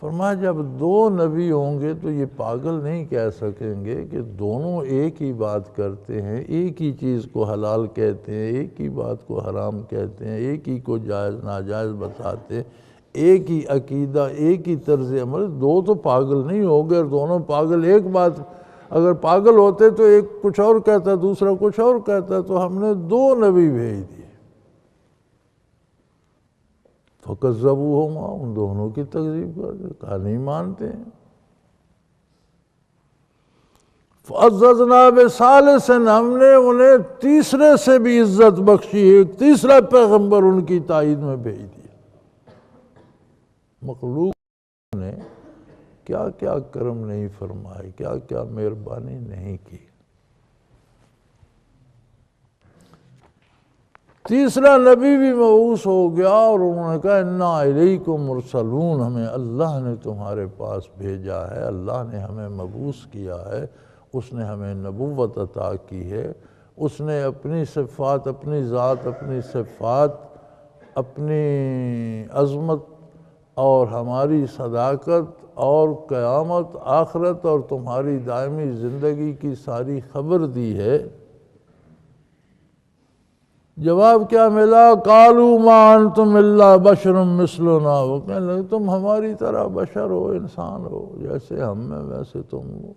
فرمایا جب 2 نبی ہوں گے تو یہ پاگل نہیں کہہ سکیں گے کہ دونوں ایک ہی بات کرتے ہیں، ایک ہی چیز کو حلال کہتے ہیں، ایک ہی بات کو حرام کہتے ہیں، ایک ہی کو جائز ناجائز بتاتے ہیں، ایک ہی عقیدہ، ایک ہی طرز عمل۔ 2 تو پاگل نہیں ہو گئے، دونوں پاگل ایک بات، اگر پاگل ہوتے تو ایک کچھ اور کہتا، دوسرا کچھ اور کہتا، تو ہم نے 2 نبی بھیج دیے۔ فَكَذَّبُوهُمَا، ان دونوں کی تکذیب کرتے، کہا نہیں مانتے ہیں۔ فَعَزَّزْنَا بِثَالِثٍ، ہم نے انہیں تیسرے سے بھی عزت بخشی، ایک تیسرا پیغمبر ان کی تائید میں بھیج دیا۔ مخلوق نے کیا کیا کرم نہیں فرمائے، کیا کیا مہربانی نہیں کی۔ تیسرا نبی بھی مبعوث ہو گیا اور انہوں نے کہا اِنَّا إِلَيْكُمْ مُرْسَلُونَ، ہمیں اللہ نے تمہارے پاس بھیجا ہے، اللہ نے ہمیں مبعوث کیا ہے، اس نے ہمیں نبوت عطا کی ہے، اس نے اپنی صفات، اپنی ذات، اپنی صفات، اپنی عظمت اور ہماری صداقت اور قیامت، آخرت اور تمہاری دائمی زندگی کی ساری خبر دی ہے۔ جواب کیا ملا؟ قالوا ما انتم الا بشر مثلنا، وہ کہنے لگے تم ہماری طرح بشر ہو، انسان ہو، جیسے ہم ہیں ویسے تم ہو،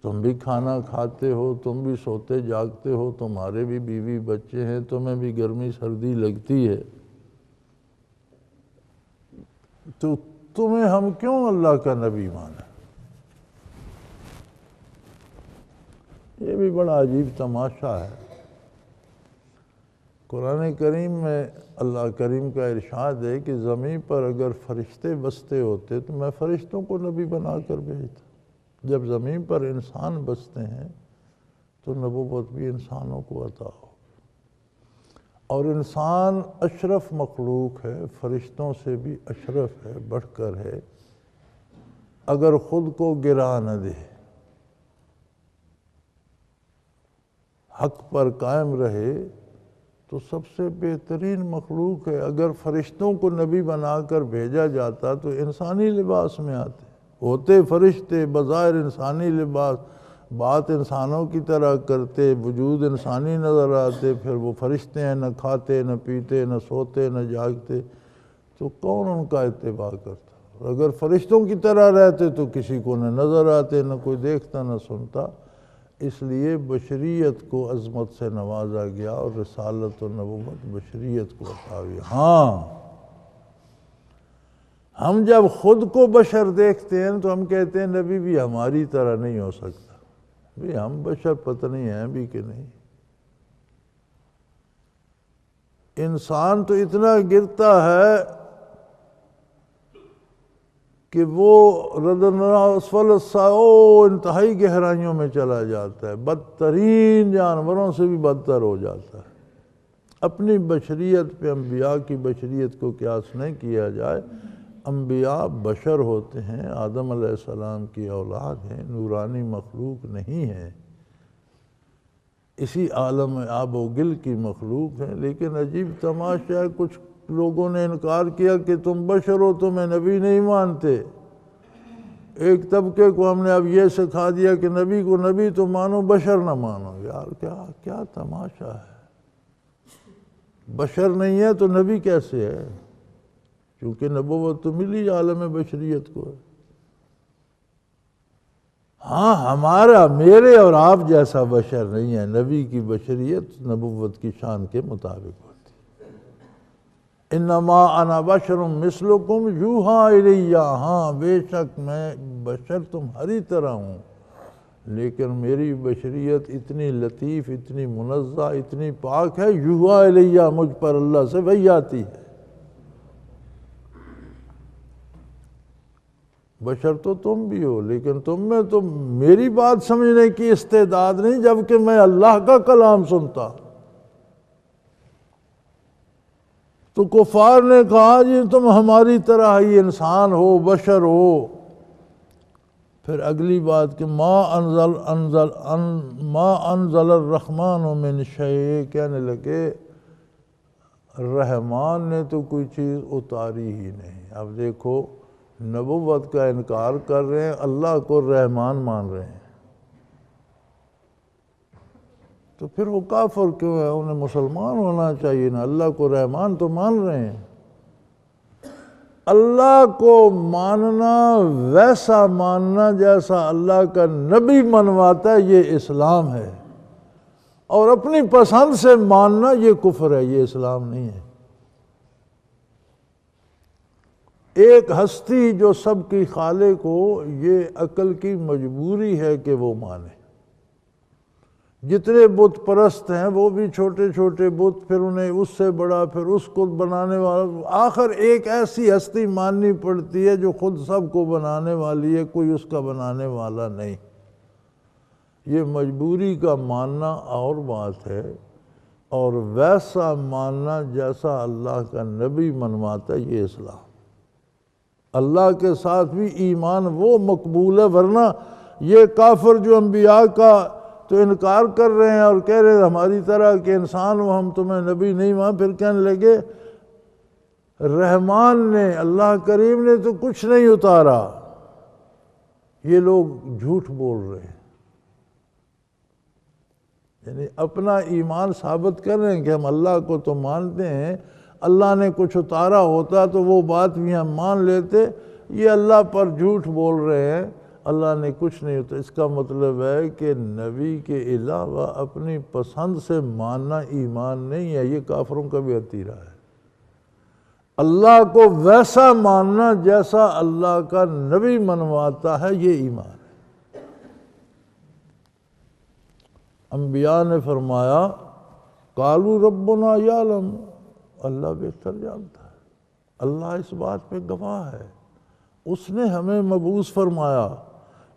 تم بھی کھانا کھاتے ہو، تم بھی سوتے جاگتے ہو، تمہارے بھی بیوی بچے ہیں، تمہیں بھی گرمی سردی لگتی ہے، تو تمہیں ہم کیوں اللہ کا نبی مانیں؟ یہ بھی بڑا عجیب تماشا ہے۔ قرآن کریم میں اللہ کریم کا ارشاد ہے کہ زمین پر اگر فرشتے بستے ہوتے تو میں فرشتوں کو نبی بنا کر بھیجتا۔ جب زمین پر انسان بستے ہیں تو نبوت بھی انسانوں کو عطا ہو، اور انسان اشرف مخلوق ہے، فرشتوں سے بھی اشرف ہے، بڑھ کر ہے۔ اگر خود کو گرا نہ دے، حق پر قائم رہے تو سب سے بہترین مخلوق ہے۔ اگر فرشتوں کو نبی بنا کر بھیجا جاتا تو انسانی لباس میں آتے، ہوتے فرشتے، بظاہر انسانی لباس، بات انسانوں کی طرح کرتے، وجود انسانی نظر آتے، پھر وہ فرشتے ہیں، نہ کھاتے نہ پیتے نہ سوتے نہ جاگتے، تو کون ان کا اتباع کرتا؟ اگر فرشتوں کی طرح رہتے تو کسی کو نہ نظر آتے، نہ کوئی دیکھتا نہ سنتا۔ اس لیے بشریت کو عظمت سے نوازا گیا اور رسالت و نبوت بشریت کو عطا ہوئی۔ ہاں، ہم جب خود کو بشر دیکھتے ہیں تو ہم کہتے ہیں نبی بھی ہماری طرح نہیں ہو سکتا۔ بھی ہم بشر پتہ نہیں ہیں بھی کہ نہیں۔ انسان تو اتنا گرتا ہے کہ وہ اسفل الساو انتہائی گہرائیوں میں چلا جاتا ہے، بدترین جانوروں سے بھی بدتر ہو جاتا ہے۔ اپنی بشریت پہ انبیاء کی بشریت کو قیاس نہیں کیا جائے۔ انبیاء بشر ہوتے ہیں، آدم علیہ السلام کی اولاد ہیں، نورانی مخلوق نہیں ہیں، اسی عالم آب و گل کی مخلوق ہیں۔ لیکن عجیب تماشا ہے، کچھ لوگوں نے انکار کیا کہ تم بشر ہو، تمہیں نبی نہیں مانتے۔ ایک طبقے کو ہم نے اب یہ سکھا دیا کہ نبی کو نبی تو مانو، بشر نہ مانو۔ یار کیا تماشا ہے، بشر نہیں ہے تو نبی کیسے ہے؟ کیونکہ نبوت تو ملی عالم بشریت کو ہے۔ ہاں، میرے اور آپ جیسا بشر نہیں ہے، نبی کی بشریت نبوت کی شان کے مطابق ہوتی ہے۔ انما انا بشر مثلکم یوحی الی، ہاں بے شک میں بشر تمہاری طرح ہوں، لیکن میری بشریت اتنی لطیف، اتنی منزہ، اتنی پاک ہے، یوحی الی، مجھ پر اللہ سے وحی آتی ہے۔ بشر تو تم بھی ہو، لیکن تم میں تو میری بات سمجھنے کی استعداد نہیں، جبکہ میں اللہ کا کلام سنتا۔ تو کفار نے کہا جی تم ہماری طرح ہی انسان ہو، بشر ہو۔ پھر اگلی بات کہ ما انزل الرحمن من شیء، کہنے لگے رحمان نے تو کوئی چیز اتاری ہی نہیں۔ اب دیکھو، نبوت کا انکار کر رہے ہیں، اللہ کو رحمان مان رہے ہیں، تو پھر وہ کافر کیوں ہے؟ انہیں مسلمان ہونا چاہیے نا۔ اللہ کو رحمان تو مان رہے ہیں۔ اللہ کو ماننا، ویسا ماننا جیسا اللہ کا نبی منواتا ہے، یہ اسلام ہے، اور اپنی پسند سے ماننا یہ کفر ہے، یہ اسلام نہیں ہے۔ ایک ہستی جو سب کی خالق ہو، یہ عقل کی مجبوری ہے کہ وہ مانے۔ جتنے بت پرست ہیں وہ بھی چھوٹے چھوٹے بت، پھر انہیں اس سے بڑا، پھر اس کو بنانے والا، آخر ایک ایسی ہستی ماننی پڑتی ہے جو خود سب کو بنانے والی ہے، کوئی اس کا بنانے والا نہیں۔ یہ مجبوری کا ماننا اور بات ہے، اور ویسا ماننا جیسا اللہ کا نبی منواتا ہے، یہ اسلام۔ اللہ کے ساتھ بھی ایمان وہ مقبول ہے، ورنہ یہ کافر جو انبیاء کا تو انکار کر رہے ہیں اور کہہ رہے ہیں ہماری طرح کہ انسان ہو، ہم تمہیں نبی نہیں مان، پھر کہنے لگے رحمان نے، اللہ کریم نے تو کچھ نہیں اتارا۔ یہ لوگ جھوٹ بول رہے ہیں۔ یعنی اپنا ایمان ثابت کر رہے ہیں کہ ہم اللہ کو تو مانتے ہیں، اللہ نے کچھ اتارا ہوتا تو وہ بات بھی ہم مان لیتے، یہ اللہ پر جھوٹ بول رہے ہیں، اللہ نے کچھ نہیں ہوتا۔ اس کا مطلب ہے کہ نبی کے علاوہ اپنی پسند سے ماننا ایمان نہیں ہے، یہ کافروں کا بھی عطیرہ ہے۔ اللہ کو ویسا ماننا جیسا اللہ کا نبی منواتا ہے، یہ ایمان ہے۔ انبیاء نے فرمایا قالوا ربنا یعلم، اللہ بہتر جانتا ہے، اللہ اس بات پہ گواہ ہے، اس نے ہمیں مبعوث فرمایا،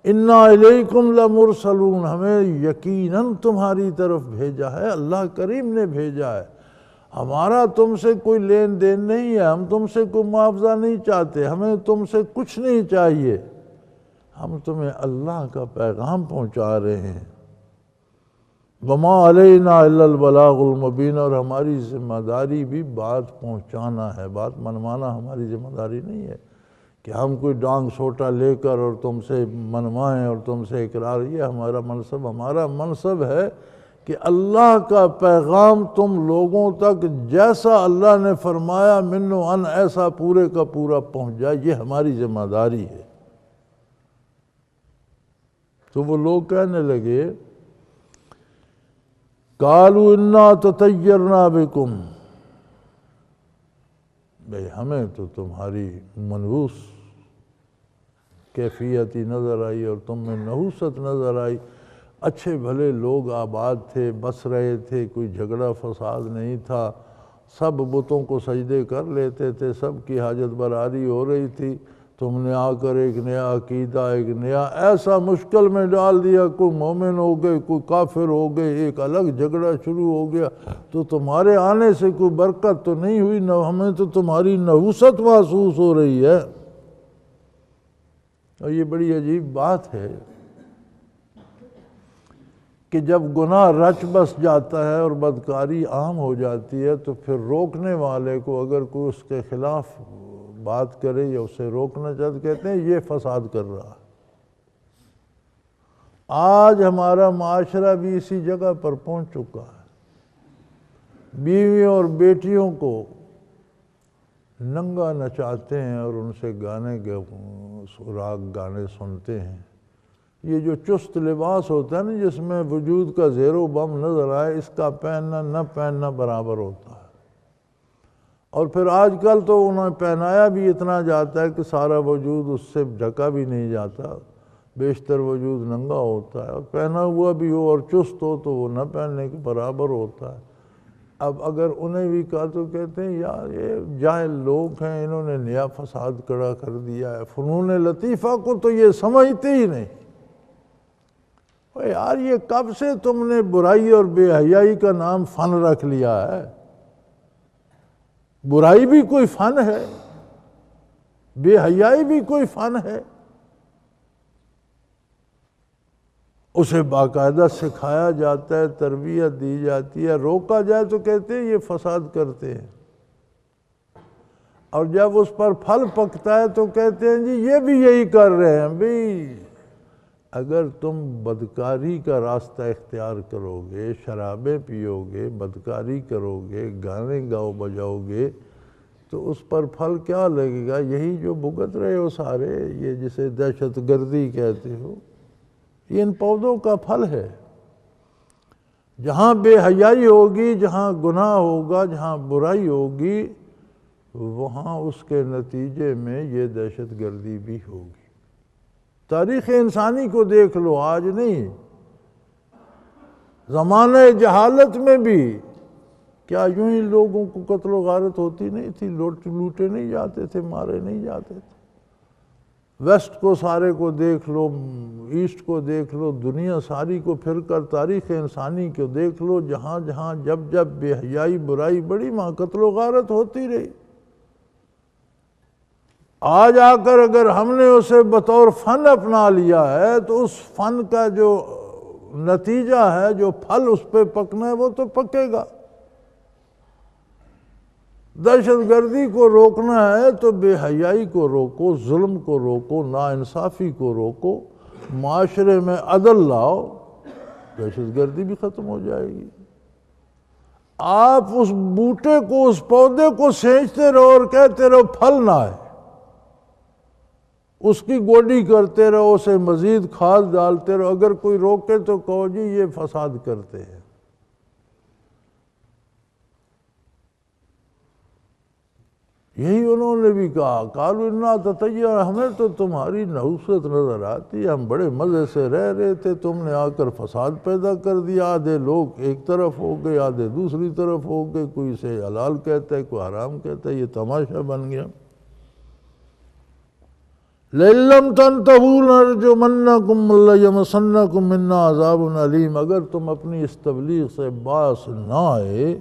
انا الیکم لمرسلون، ہمیں یقیناً تمہاری طرف بھیجا ہے، اللہ کریم نے بھیجا ہے، ہمارا تم سے کوئی لین دین نہیں ہے، ہم تم سے کوئی معاوضہ نہیں چاہتے، ہمیں تم سے کچھ نہیں چاہیے، ہم تمہیں اللہ کا پیغام پہنچا رہے ہیں۔ وما علینا الا البلاغ المبین، اور ہماری ذمہ داری بھی بات پہنچانا ہے، بات منوانا ہماری ذمہ داری نہیں ہے کہ ہم کوئی ڈانگ سوٹا لے کر اور تم سے منوائیں اور تم سے اقرار، یہ ہمارا منصب ہے کہ اللہ کا پیغام تم لوگوں تک جیسا اللہ نے فرمایا منو ان، ایسا پورے کا پورا پہنچ جائے، یہ ہماری ذمہ داری ہے۔ تو وہ لوگ کہنے لگے قالوا انا تطیرنا بکم، بھئی ہمیں تو تمہاری منحوس کیفیتی نظر آئی اور تم میں نحوست نظر آئی، اچھے بھلے لوگ آباد تھے، بس رہے تھے، کوئی جھگڑا فساد نہیں تھا، سب بتوں کو سجدے کر لیتے تھے، سب کی حاجت براری ہو رہی تھی، تم نے آ کر ایک نیا عقیدہ، ایک نیا ایسا مشکل میں ڈال دیا، کوئی مومن ہو گئے، کوئی کافر ہو گئے، ایک الگ جھگڑا شروع ہو گیا، تو تمہارے آنے سے کوئی برکت تو نہیں ہوئی، ہمیں تو تمہاری نحوست محسوس ہو رہی ہے۔ اور یہ بڑی عجیب بات ہے کہ جب گناہ رچ بس جاتا ہے اور بدکاری عام ہو جاتی ہے تو پھر روکنے والے کو اگر کوئی اس کے خلاف بات کرے یا اسے روکنا چاہتے، کہتے ہیں یہ فساد کر رہا ہے۔ آج ہمارا معاشرہ بھی اسی جگہ پر پہنچ چکا ہے، بیویوں اور بیٹیوں کو ننگا نچاتے ہیں اور ان سے گانے راگ گانے سنتے ہیں۔ یہ جو چست لباس ہوتا ہے نا، جس میں وجود کا زیر و بم نظر آئے، اس کا پہننا نہ پہننا برابر ہوتا ہے۔ اور پھر آج کل تو انہیں پہنایا بھی اتنا جاتا ہے کہ سارا وجود اس سے ڈھکا بھی نہیں جاتا، بیشتر وجود ننگا ہوتا ہے، اور پہنا ہوا بھی ہو اور چست ہو تو وہ نہ پہننے کے برابر ہوتا ہے۔ اب اگر انہیں بھی کہا تو کہتے ہیں یار یہ جاہل لوگ ہیں، انہوں نے نیا فساد کھڑا کر دیا ہے، فنون لطیفہ کو تو یہ سمجھتے ہی نہیں۔ یار یہ کب سے تم نے برائی اور بے حیائی کا نام فن رکھ لیا ہے؟ برائی بھی کوئی فن ہے، بے حیائی بھی کوئی فن ہے، اسے باقاعدہ سکھایا جاتا ہے، تربیت دی جاتی ہے، روکا جائے تو کہتے ہیں یہ فساد کرتے ہیں، اور جب اس پر پھل پکتا ہے تو کہتے ہیں جی یہ بھی یہی کر رہے ہیں۔ بھی اگر تم بدکاری کا راستہ اختیار کرو گے، شرابیں پیو گے، بدکاری کرو گے، گانے گاؤ بجاؤ گے، تو اس پر پھل کیا لگے گا؟ یہی جو بھگت رہے ہو سارے، یہ جسے دہشت گردی کہتے ہو، یہ ان پودوں کا پھل ہے۔ جہاں بے حیائی ہوگی، جہاں گناہ ہوگا، جہاں برائی ہوگی، وہاں اس کے نتیجے میں یہ دہشت گردی بھی ہوگی۔ تاریخ انسانی کو دیکھ لو، آج نہیں، زمانہ جہالت میں بھی کیا یوں ہی لوگوں کو قتل و غارت ہوتی نہیں تھی؟ لوٹے نہیں جاتے تھے، مارے نہیں جاتے تھے؟ ویسٹ کو سارے کو دیکھ لو، ایسٹ کو دیکھ لو، دنیا ساری کو پھر کر تاریخ انسانی کو دیکھ لو، جہاں جہاں جب بے حیائی برائی بڑی، وہاں قتل و غارت ہوتی رہی۔ آج آ کر اگر ہم نے اسے بطور فن اپنا لیا ہے تو اس فن کا جو نتیجہ ہے، جو پھل اس پہ پکنا ہے، وہ تو پکے گا۔ دہشت گردی کو روکنا ہے تو بے حیائی کو روکو، ظلم کو روکو، ناانصافی کو روکو، معاشرے میں عدل لاؤ، دہشت گردی بھی ختم ہو جائے گی۔ آپ اس بوٹے کو، اس پودے کو سینچتے رہو اور کہتے رہو پھل نہ آئے، اس کی گوڈی کرتے رہو، اسے مزید کھاد ڈالتے رہو، اگر کوئی روکے تو کہو جی یہ فساد کرتے ہیں۔ یہی انہوں نے بھی کہا، قالوا انا تطیرنا، ہمیں تو تمہاری نحوست نظر آتی ہے، ہم بڑے مزے سے رہ رہے تھے، تم نے آ کر فساد پیدا کر دیا، آدھے لوگ ایک طرف ہو گئے، آدھے دوسری طرف ہو گئے، کوئی اسے حلال کہتا ہے، کوئی حرام کہتا ہے، یہ تماشا بن گیا۔ لَئِن لَّمْ تَنْتَهُوا لَنَرْجُمَنَّكُمْ وَلَيَمَسَّنَّكُم مِّنَّا عَذَابٌ أَلِيمٌ، اگر تم اپنی اس تبلیغ سے باز نہ آئے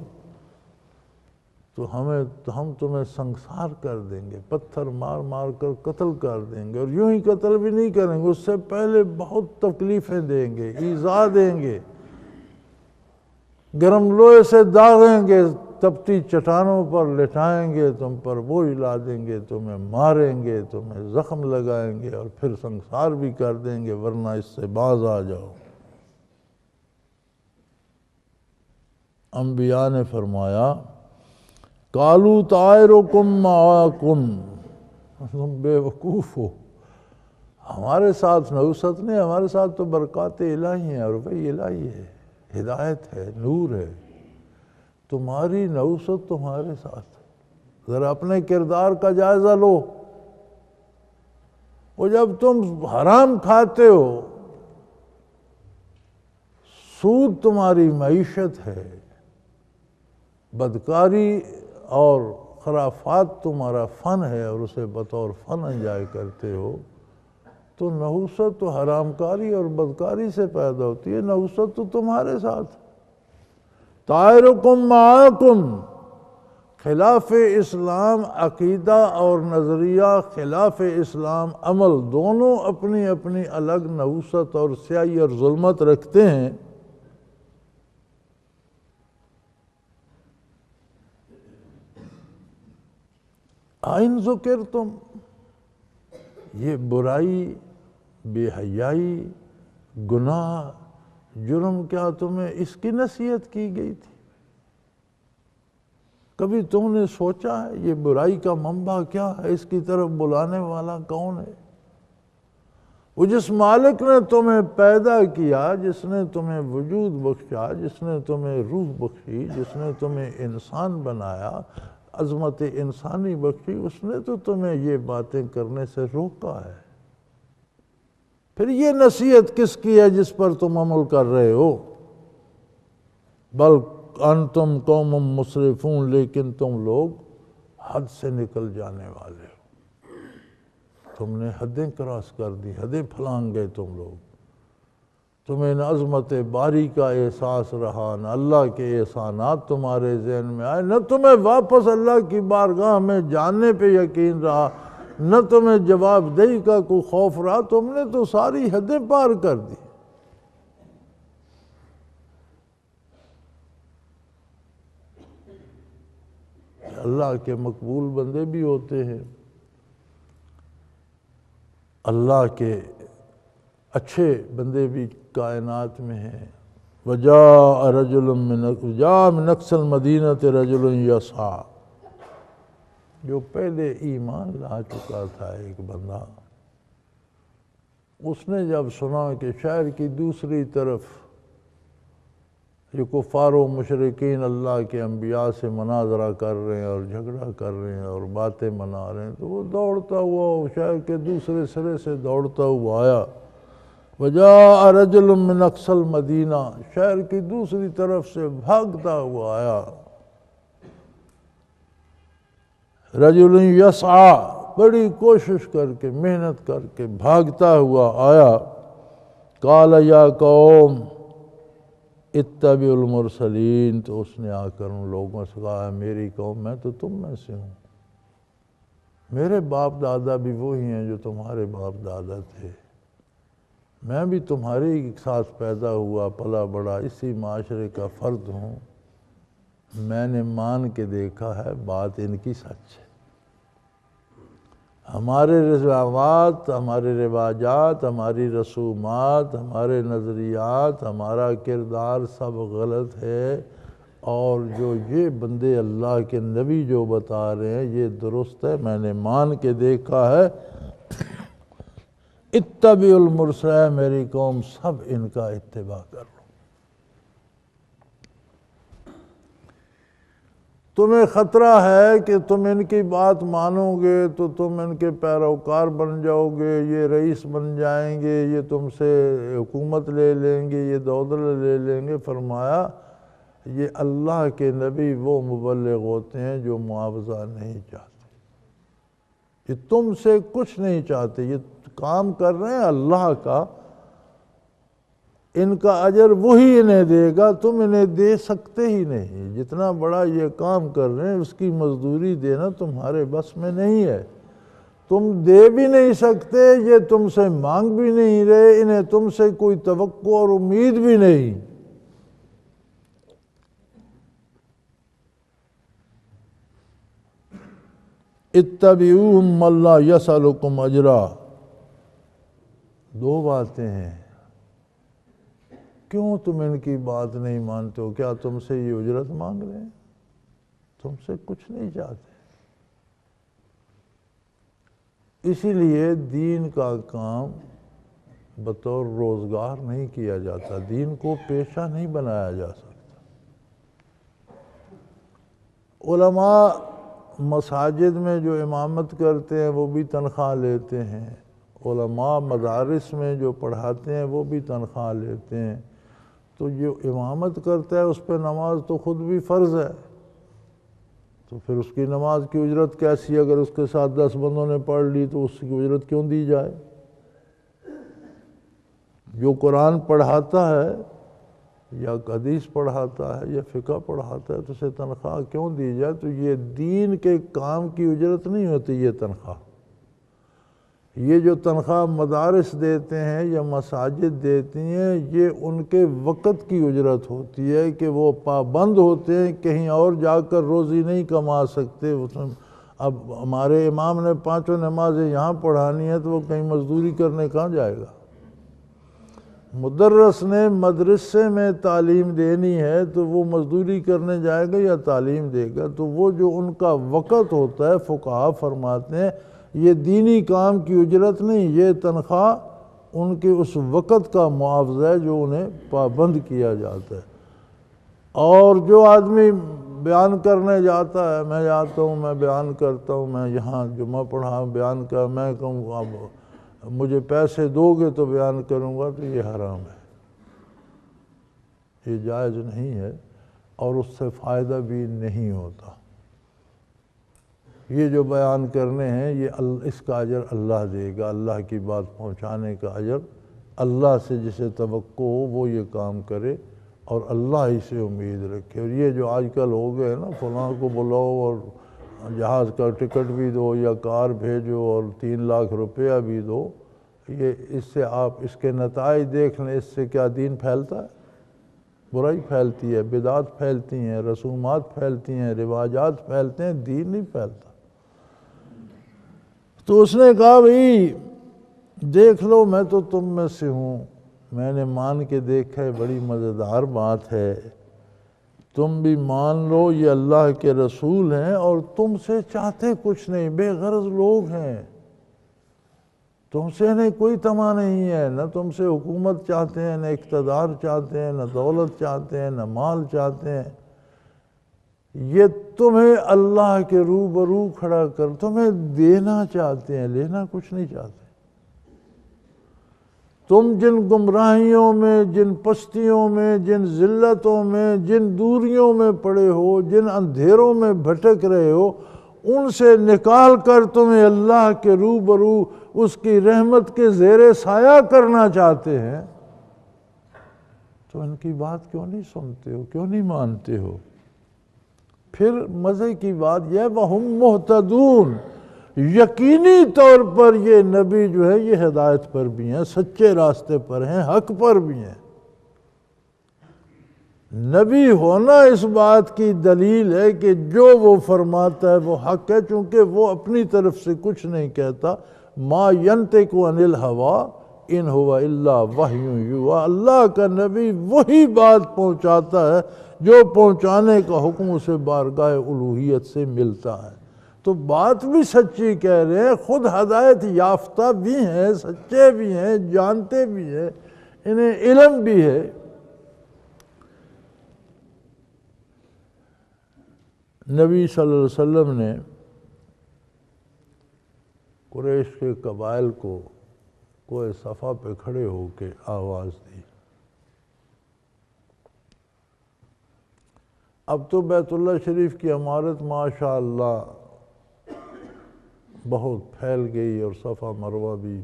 تو ہم تمہیں سنگسار کر دیں گے، پتھر مار مار کر قتل کر دیں گے، اور یوں ہی قتل بھی نہیں کریں گے، اس سے پہلے بہت تکلیفیں دیں گے، ایذا دیں گے، گرم لوہے سے داغیں گے، تپتی چٹانوں پر لٹائیں گے، تم پر بوجھ لا دیں گے، تمہیں ماریں گے، تمہیں زخم لگائیں گے، اور پھر سنگسار بھی کر دیں گے، ورنہ اس سے باز آ جاؤ۔ انبیاء نے فرمایا قالوا طائرکم معکم، تم بے وقوف ہو، ہمارے ساتھ نحوست نہیں، ہمارے ساتھ تو برکات الہی ہیں، اور وہی الہی ہے، ہدایت ہے، نور ہے، تمہاری نحوست تمہارے ساتھ۔ ذرا اپنے کردار کا جائزہ لو، وہ جب تم حرام کھاتے ہو، سود تمہاری معیشت ہے، بدکاری اور خرافات تمہارا فن ہے، اور اسے بطور فن انجوائے کرتے ہو، تو نحوست تو حرام کاری اور بدکاری سے پیدا ہوتی ہے، نحوست تو تمہارے ساتھ۔ طائرکم معکم، خلاف اسلام عقیدہ اور نظریہ، خلاف اسلام عمل، دونوں اپنی اپنی الگ نحوست اور سیاہی اور ظلمت رکھتے ہیں۔ آئن ذکرتم، یہ برائی، بے حیائی، گناہ، جرم، کیا تمہیں اس کی نصیحت کی گئی تھی؟ کبھی تم نے سوچا ہے یہ برائی کا منبع کیا ہے، اس کی طرف بلانے والا کون ہے؟ وہ جس مالک نے تمہیں پیدا کیا، جس نے تمہیں وجود بخشا، جس نے تمہیں روح بخشی، جس نے تمہیں انسان بنایا، عظمت انسانی بخشی، اس نے تو تمہیں یہ باتیں کرنے سے روکا ہے۔ پھر یہ نصیحت کس کی ہے جس پر تم عمل کر رہے ہو؟ بل انتم قوم مسرفون، لیکن تم لوگ حد سے نکل جانے والے ہو، تم نے حدیں کراس کر دی، حدیں پھلانگ گئے تم لوگ، تمہیں نہ عظمت باری کا احساس رہا، نہ اللہ کے احسانات تمہارے ذہن میں آئے، نہ تمہیں واپس اللہ کی بارگاہ میں جانے پہ یقین رہا، نہ تمہیں جواب دہی کا کوئی خوف رہا، تم نے تو ساری حدیں پار کر دی۔ اللہ کے مقبول بندے بھی ہوتے ہیں، اللہ کے اچھے بندے بھی کائنات میں ہیں۔ وَجَاءَ رَجُلٌ مِّنْ أَقْصَى الْمَدِينَةِ رَجُلٌ يَسْعَىٰ، جو پہلے ایمان لا چکا تھا ایک بندہ، اس نے جب سنا کہ شہر کی دوسری طرف یہ کفار و مشرکین اللہ کے انبیاء سے مناظرہ کر رہے ہیں اور جھگڑا کر رہے ہیں اور باتیں منا رہے ہیں، تو وہ دوڑتا ہوا شہر کے دوسرے سرے سے دوڑتا ہوا آیا۔ وَجَاءَ رَجُلٌ مِّنْ أَقْصَى الْمَدِينَةِ، شہر کی دوسری طرف سے بھاگتا ہوا آیا۔ رَجُلٌ يَسْعَىٰ، بڑی کوشش کر کے، محنت کر کے بھاگتا ہوا آیا۔ قَالَ يَا قَوْمِ اتَّبِعُوا الْمُرْسَلِينَ، تو اس نے آ کر ان لوگوں سے کہا، میری قوم، میں تو تم میں سے ہوں، میرے باپ دادا بھی وہی ہیں جو تمہارے باپ دادا تھے، میں بھی تمہارے ساتھ پیدا ہوا پلا بڑا اسی معاشرے کا فرد ہوں، میں نے مان کے دیکھا ہے، بات ان کی سچ ہے، ہمارے رسومات، ہمارے رواجات، ہماری رسومات، ہمارے نظریات، ہمارا کردار سب غلط ہے، اور جو یہ بندے اللہ کے نبی جو بتا رہے ہیں یہ درست ہے، میں نے مان کے دیکھا ہے۔ اتبعوا المرسلین، میری قوم سب ان کا اتباع کر لو۔ تمہیں خطرہ ہے کہ تم ان کی بات مانو گے تو تم ان کے پیروکار بن جاؤ گے، یہ رئیس بن جائیں گے، یہ تم سے حکومت لے لیں گے، یہ دولت لے لیں گے۔ فرمایا یہ اللہ کے نبی وہ مبلغ ہوتے ہیں جو معاوضہ نہیں چاہتے، یہ تم سے کچھ نہیں چاہتے، یہ کام کر رہے ہیں اللہ کا، ان کا اجر وہی انہیں دے گا، تم انہیں دے سکتے ہی نہیں۔ جتنا بڑا یہ کام کر رہے ہیں اس کی مزدوری دینا تمہارے بس میں نہیں ہے، تم دے بھی نہیں سکتے، یہ تم سے مانگ بھی نہیں رہے، انہیں تم سے کوئی توقع اور امید بھی نہیں۔ اتبعوہم من لا یسألکم اجرا، دو باتیں ہیں۔ کیوں تم ان کی بات نہیں مانتے ہو؟ کیا تم سے یہ اجرت مانگ رہے ہیں؟ تم سے کچھ نہیں چاہتے۔ اسی لیے دین کا کام بطور روزگار نہیں کیا جاتا، دین کو پیشہ نہیں بنایا جا سکتا۔ علماء مساجد میں جو امامت کرتے ہیں وہ بھی تنخواہ لیتے ہیں، علماء مدارس میں جو پڑھاتے ہیں وہ بھی تنخواہ لیتے ہیں، تو جو امامت کرتا ہے اس پہ نماز تو خود بھی فرض ہے، تو پھر اس کی نماز کی اجرت کیسی؟ اگر اس کے ساتھ 10 بندوں نے پڑھ لی تو اس کی اجرت کیوں دی جائے؟ جو قرآن پڑھاتا ہے یا حدیث پڑھاتا ہے یا فقہ پڑھاتا ہے تو اسے تنخواہ کیوں دی جائے؟ تو یہ دین کے کام کی اجرت نہیں ہوتی یہ تنخواہ۔ یہ جو تنخواہ مدارس دیتے ہیں یا مساجد دیتی ہیں یہ ان کے وقت کی اجرت ہوتی ہے کہ وہ پابند ہوتے ہیں، کہیں اور جا کر روزی نہیں کما سکتے۔ اب ہمارے امام نے 5 نمازیں یہاں پڑھانی ہے تو وہ کہیں مزدوری کرنے کہاں جائے گا؟ مدرس نے مدرسے میں تعلیم دینی ہے تو وہ مزدوری کرنے جائے گا یا تعلیم دے گا؟ تو وہ جو ان کا وقت ہوتا ہے، فقہا فرماتے ہیں یہ دینی کام کی اجرت نہیں، یہ تنخواہ ان کے اس وقت کا معاوضہ ہے جو انہیں پابند کیا جاتا ہے۔ اور جو آدمی بیان کرنے جاتا ہے، میں جاتا ہوں، میں بیان کرتا ہوں، میں یہاں جمعہ پڑھا بیان کر، میں کہوں اب مجھے پیسے دو گے تو بیان کروں گا، تو یہ حرام ہے، یہ جائز نہیں ہے اور اس سے فائدہ بھی نہیں ہوتا۔ یہ جو بیان کرنے ہیں یہ اس کا اجر اللہ دے گا، اللہ کی بات پہنچانے کا اجر اللہ سے جسے توقع ہو وہ یہ کام کرے اور اللہ ہی سے امید رکھے۔ اور یہ جو آج کل ہو گئے نا، فلاں کو بلاؤ اور جہاز کا ٹکٹ بھی دو یا کار بھیجو اور 3 لاکھ روپیہ بھی دو، یہ اس سے آپ اس کے نتائج دیکھ لیں، اس سے کیا دین پھیلتا ہے؟ برائی پھیلتی ہے، بدعات پھیلتی ہیں، رسومات پھیلتی ہیں، رواجات پھیلتے ہیں، دین نہیں پھیلتا۔ تو اس نے کہا بھئی دیکھ لو میں تو تم میں سے ہوں، میں نے مان کے دیکھا ہے، بڑی مزیدار بات ہے، تم بھی مان لو یہ اللہ کے رسول ہیں اور تم سے چاہتے کچھ نہیں، بے غرض لوگ ہیں، تم سے انہیں کوئی طمع نہیں ہے، نہ تم سے حکومت چاہتے ہیں، نہ اقتدار چاہتے ہیں، نہ دولت چاہتے ہیں، نہ مال چاہتے ہیں، یہ تمہیں اللہ کے روبرو کھڑا کر تمہیں دینا چاہتے ہیں، لینا کچھ نہیں چاہتے۔ تم جن گمراہیوں میں، جن پستیوں میں، جن ذلتوں میں، جن دوریوں میں پڑے ہو، جن اندھیروں میں بھٹک رہے ہو، ان سے نکال کر تمہیں اللہ کے روبرو اس کی رحمت کے زیر سایہ کرنا چاہتے ہیں، تو ان کی بات کیوں نہیں سنتے ہو، کیوں نہیں مانتے ہو؟ پھر مزے کی بات یہ وَهُمْ مُهْتَدُونَ، یقینی طور پر یہ نبی جو ہے یہ ہدایت پر بھی ہیں، سچے راستے پر ہیں، حق پر بھی ہیں، نبی ہونا اس بات کی دلیل ہے کہ جو وہ فرماتا ہے وہ حق ہے، چونکہ وہ اپنی طرف سے کچھ نہیں کہتا۔ ما ینطق عن الہوی ان ہوا الا وحی یوحی، اللہ کا نبی وہی بات پہنچاتا ہے جو پہنچانے کا حکم اسے بارگاہ الوہیت سے ملتا ہے۔ تو بات بھی سچی کہہ رہے ہیں، خود ہدایت یافتہ بھی ہیں، سچے بھی ہیں، جانتے بھی ہیں، انہیں علم بھی ہے۔ نبی صلی اللہ علیہ وسلم نے قریش کے قبائل کو کوہ صفا پہ کھڑے ہو کے آواز دی۔ اب تو بیت اللہ شریف کی عمارت ماشاءاللہ بہت پھیل گئی اور صفا مروہ بھی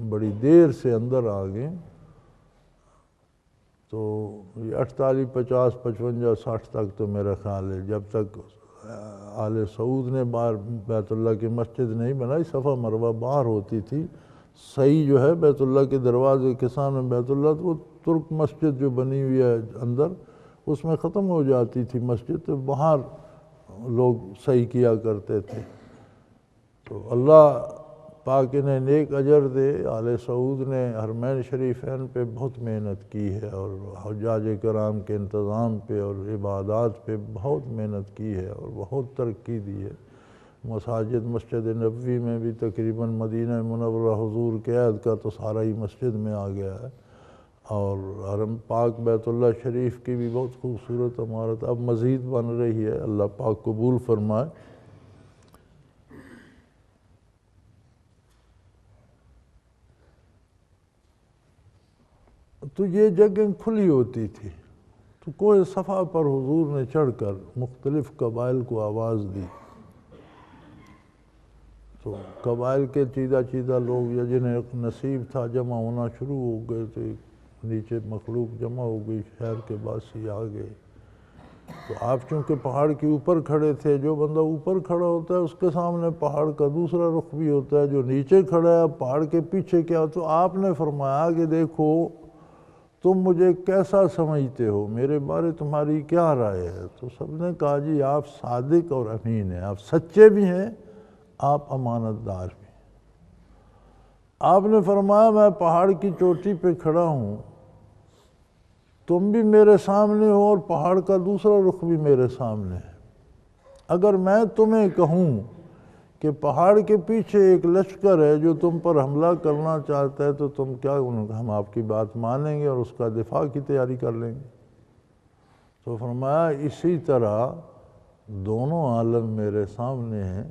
بڑی دیر سے اندر آ گئے، تو یہ 48، 50، 55، 60 تک تو میرا خیال ہے جب تک آل سعود نے باہر بیت اللہ کی مسجد نہیں بنائی، صفا مروہ باہر ہوتی تھی۔ صحیح جو ہے بیت اللہ کے دروازے کے سامنے بیت اللہ، تو وہ ترک مسجد جو بنی ہوئی ہے اندر، اس میں ختم ہو جاتی تھی مسجد، تو باہر لوگ صحیح کیا کرتے تھے۔ تو اللہ پاک انہیں نیک اجر دے۔ آل سعود نے حرمین شریفین پہ بہت محنت کی ہے، اور حجاج کرام کے انتظام پہ اور عبادات پہ بہت محنت کی ہے اور بہت ترقی دی ہے۔ مساجد، مسجد نبوی میں بھی تقریباً مدینہ منورہ حضور کے عہد کا تو سارا ہی مسجد میں آ گیا ہے، اور حرم پاک بیت اللہ شریف کی بھی بہت خوبصورت عمارت اب مزید بن رہی ہے، اللہ پاک قبول فرمائے۔ تو یہ جگہ کھلی ہوتی تھی، تو کوہ صفا پر حضور نے چڑھ کر مختلف قبائل کو آواز دی۔ تو قبائل کے چیدہ لوگ یا جنہیں نصیب تھا جمع ہونا شروع ہو گئے، تو نیچے مخلوق جمع ہو گئی، شہر کے باسی آ گئے۔ تو آپ چونکہ پہاڑ کے اوپر کھڑے تھے، جو بندہ اوپر کھڑا ہوتا ہے اس کے سامنے پہاڑ کا دوسرا رخ بھی ہوتا ہے، جو نیچے کھڑا ہے پہاڑ کے پیچھے کیا۔ تو آپ نے فرمایا کہ دیکھو تم مجھے کیسا سمجھتے ہو، میرے بارے تمہاری کیا رائے ہے؟ تو سب نے کہا جی آپ صادق اور امین ہیں، آپ سچے بھی ہیں، آپ امانت دار بھی ہیں۔ آپ نے فرمایا میں پہاڑ کی چوٹی پہ کھڑا ہوں، تم بھی میرے سامنے ہو اور پہاڑ کا دوسرا رخ بھی میرے سامنے ہے۔ اگر میں تمہیں کہوں کہ پہاڑ کے پیچھے ایک لشکر ہے جو تم پر حملہ کرنا چاہتا ہے، تو تم کیا؟ ہم آپ کی بات مانیں گے اور اس کا دفاع کی تیاری کر لیں گے۔ تو فرمایا اسی طرح دونوں عالم میرے سامنے ہیں،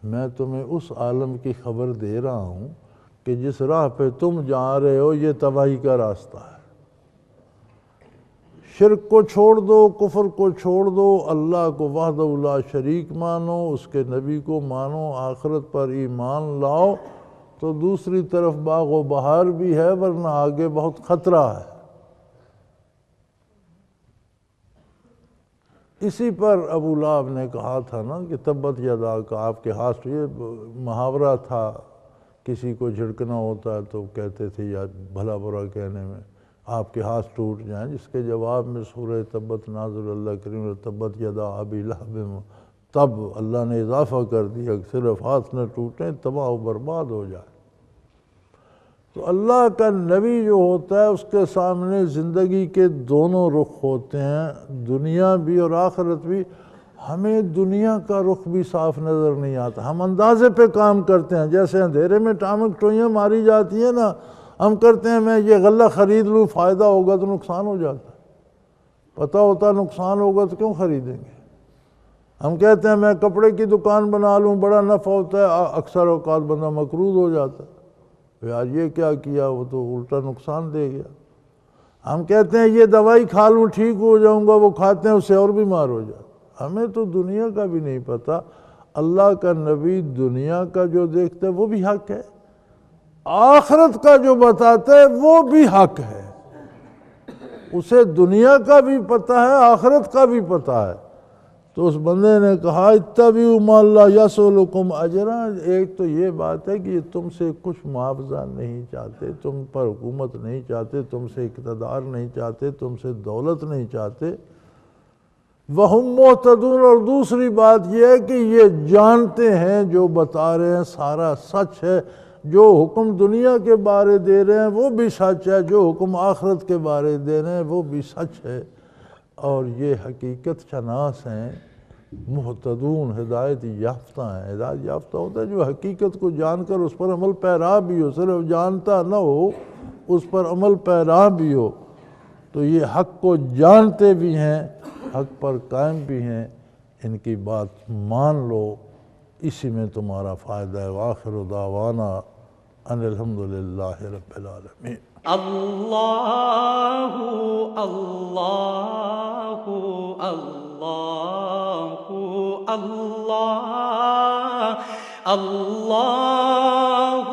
میں تمہیں اس عالم کی خبر دے رہا ہوں کہ جس راہ پہ تم جا رہے ہو یہ تباہی کا راستہ ہے۔ شرک کو چھوڑ دو، کفر کو چھوڑ دو، اللہ کو وحدہ لا شریک مانو، اس کے نبی کو مانو، آخرت پر ایمان لاؤ، تو دوسری طرف باغ و بہار بھی ہے، ورنہ آگے بہت خطرہ ہے۔ اسی پر ابو لہب نے کہا تھا نا کہ تبت یدا کا، آپ کے ہاتھ، یہ محاورہ تھا، کسی کو جھڑکنا ہوتا ہے تو کہتے تھے یا بھلا برا کہنے میں آپ کے ہاتھ ٹوٹ جائیں، جس کے جواب میں سورہ تبت نازل اللہ کریم تبت یدا ابی لہب، تب اللہ نے اضافہ کر دیا کہ صرف ہاتھ نہ ٹوٹیں، تباہ و برباد ہو جائے۔ تو اللہ کا نبی جو ہوتا ہے اس کے سامنے زندگی کے دونوں رخ ہوتے ہیں، دنیا بھی اور آخرت بھی۔ ہمیں دنیا کا رخ بھی صاف نظر نہیں آتا، ہم اندازے پہ کام کرتے ہیں، جیسے اندھیرے میں ٹامک ٹوئیاں ماری جاتی ہیں نا، ہم کرتے ہیں میں یہ غلہ خرید لوں، فائدہ ہوگا تو نقصان ہو جاتا ہے، پتہ ہوتا نقصان ہوگا تو کیوں خریدیں گے؟ ہم کہتے ہیں میں کپڑے کی دکان بنا لوں، بڑا نفع ہوتا ہے، اکثر اوقات بندہ مقروض ہو جاتا ہے، یار یہ کیا کیا، وہ تو الٹا نقصان دے گیا۔ ہم کہتے ہیں یہ دوائی کھا لوں ٹھیک ہو جاؤں گا، وہ کھاتے ہیں اس سے اور بیمار ہو جاتا۔ ہمیں تو دنیا کا بھی نہیں پتہ، اللہ کا نبی دنیا کا جو دیکھتا ہے وہ بھی حق ہے، آخرت کا جو بتاتا ہے وہ بھی حق ہے، اسے دنیا کا بھی پتہ ہے، آخرت کا بھی پتہ ہے۔ تو اس بندے نے کہا اتبعوا ما لا یسألکم اجرا، ایک تو یہ بات ہے کہ یہ تم سے کچھ معاوضہ نہیں چاہتے، تم پر حکومت نہیں چاہتے، تم سے اقتدار نہیں چاہتے، تم سے دولت نہیں چاہتے، وہم مہتدون، اور دوسری بات یہ ہے کہ یہ جانتے ہیں جو بتا رہے ہیں سارا سچ ہے، جو حکم دنیا کے بارے دے رہے ہیں وہ بھی سچ ہے، جو حکم آخرت کے بارے دے رہے ہیں وہ بھی سچ ہے، اور یہ حقیقت شناس ہیں، مہتدون، ہدایت یافتہ ہیں۔ ہدایت یافتہ ہوتا ہے جو حقیقت کو جان کر اس پر عمل پیرا بھی ہو، صرف جانتا نہ ہو، اس پر عمل پیرا بھی ہو۔ تو یہ حق کو جانتے بھی ہیں، حق پر قائم بھی ہیں، ان کی بات مان لو، اسی میں تمہارا فائدہ ہے۔ وآخر دعوانا ان الحمدللہ رب العالمین۔ اللہ اللہ اللہ اللہ اللہ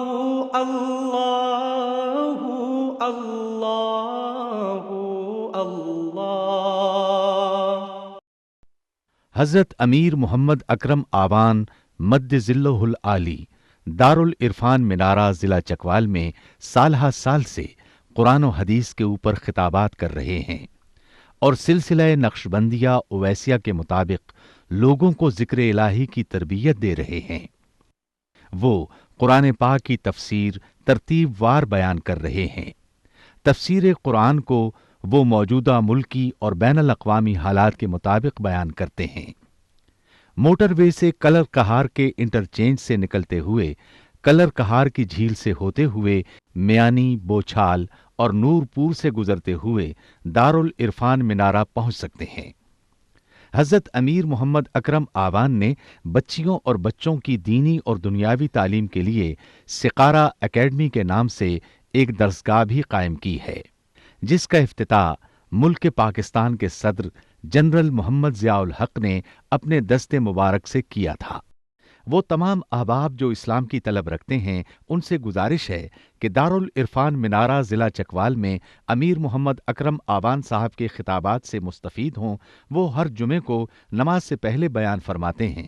اللہ اللہ اللہ۔ حضرت امیر محمد اکرم آوان مد ظلہ العالی دارالعرفان منارہ ضلع چکوال میں سالہ سال سے قرآن و حدیث کے اوپر خطابات کر رہے ہیں اور سلسلہ نقشبندیہ اویسیہ کے مطابق لوگوں کو ذکر الہی کی تربیت دے رہے ہیں۔ وہ قرآن پاک کی تفسیر ترتیب وار بیان کر رہے ہیں۔ تفسیر قرآن کو وہ موجودہ ملکی اور بین الاقوامی حالات کے مطابق بیان کرتے ہیں۔ موٹر وے سے کلر کہار کے انٹرچینج سے نکلتے ہوئے، کلر کہار کی جھیل سے ہوتے ہوئے، میانی، بوچھال اور نورپور سے گزرتے ہوئے دارالعرفان منارہ پہنچ سکتے ہیں۔ حضرت امیر محمد اکرم آوان نے بچیوں اور بچوں کی دینی اور دنیاوی تعلیم کے لیے سقارہ اکیڈمی کے نام سے ایک درسگاہ بھی قائم کی ہے، جس کا افتتاح ملک پاکستان کے صدر جنرل محمد ضیاء الحق نے اپنے دست مبارک سے کیا تھا۔ وہ تمام احباب جو اسلام کی طلب رکھتے ہیں ان سے گزارش ہے کہ دارالعرفان منارہ ضلع چکوال میں امیر محمد اکرم آوان صاحب کے خطابات سے مستفید ہوں۔ وہ ہر جمعے کو نماز سے پہلے بیان فرماتے ہیں۔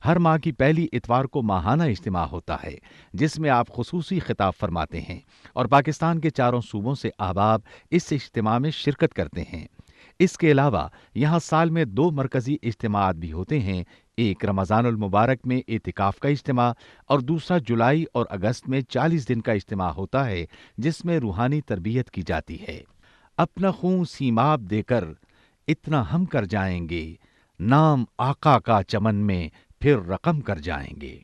ہر ماہ کی پہلی اتوار کو ماہانہ اجتماع ہوتا ہے جس میں آپ خصوصی خطاب فرماتے ہیں اور پاکستان کے چاروں صوبوں سے احباب اس اجتماع میں شرکت کرتے ہیں۔ اس کے علاوہ یہاں سال میں 2 مرکزی اجتماعات بھی ہوتے ہیں، ایک رمضان المبارک میں اعتکاف کا اجتماع اور دوسرا جولائی اور اگست میں 40 دن کا اجتماع ہوتا ہے جس میں روحانی تربیت کی جاتی ہے۔ اپنا خون سیماب دے کر اتنا ہم کر جائیں گے، نام آقا کا چمن میں پھر رقم کر جائیں گے۔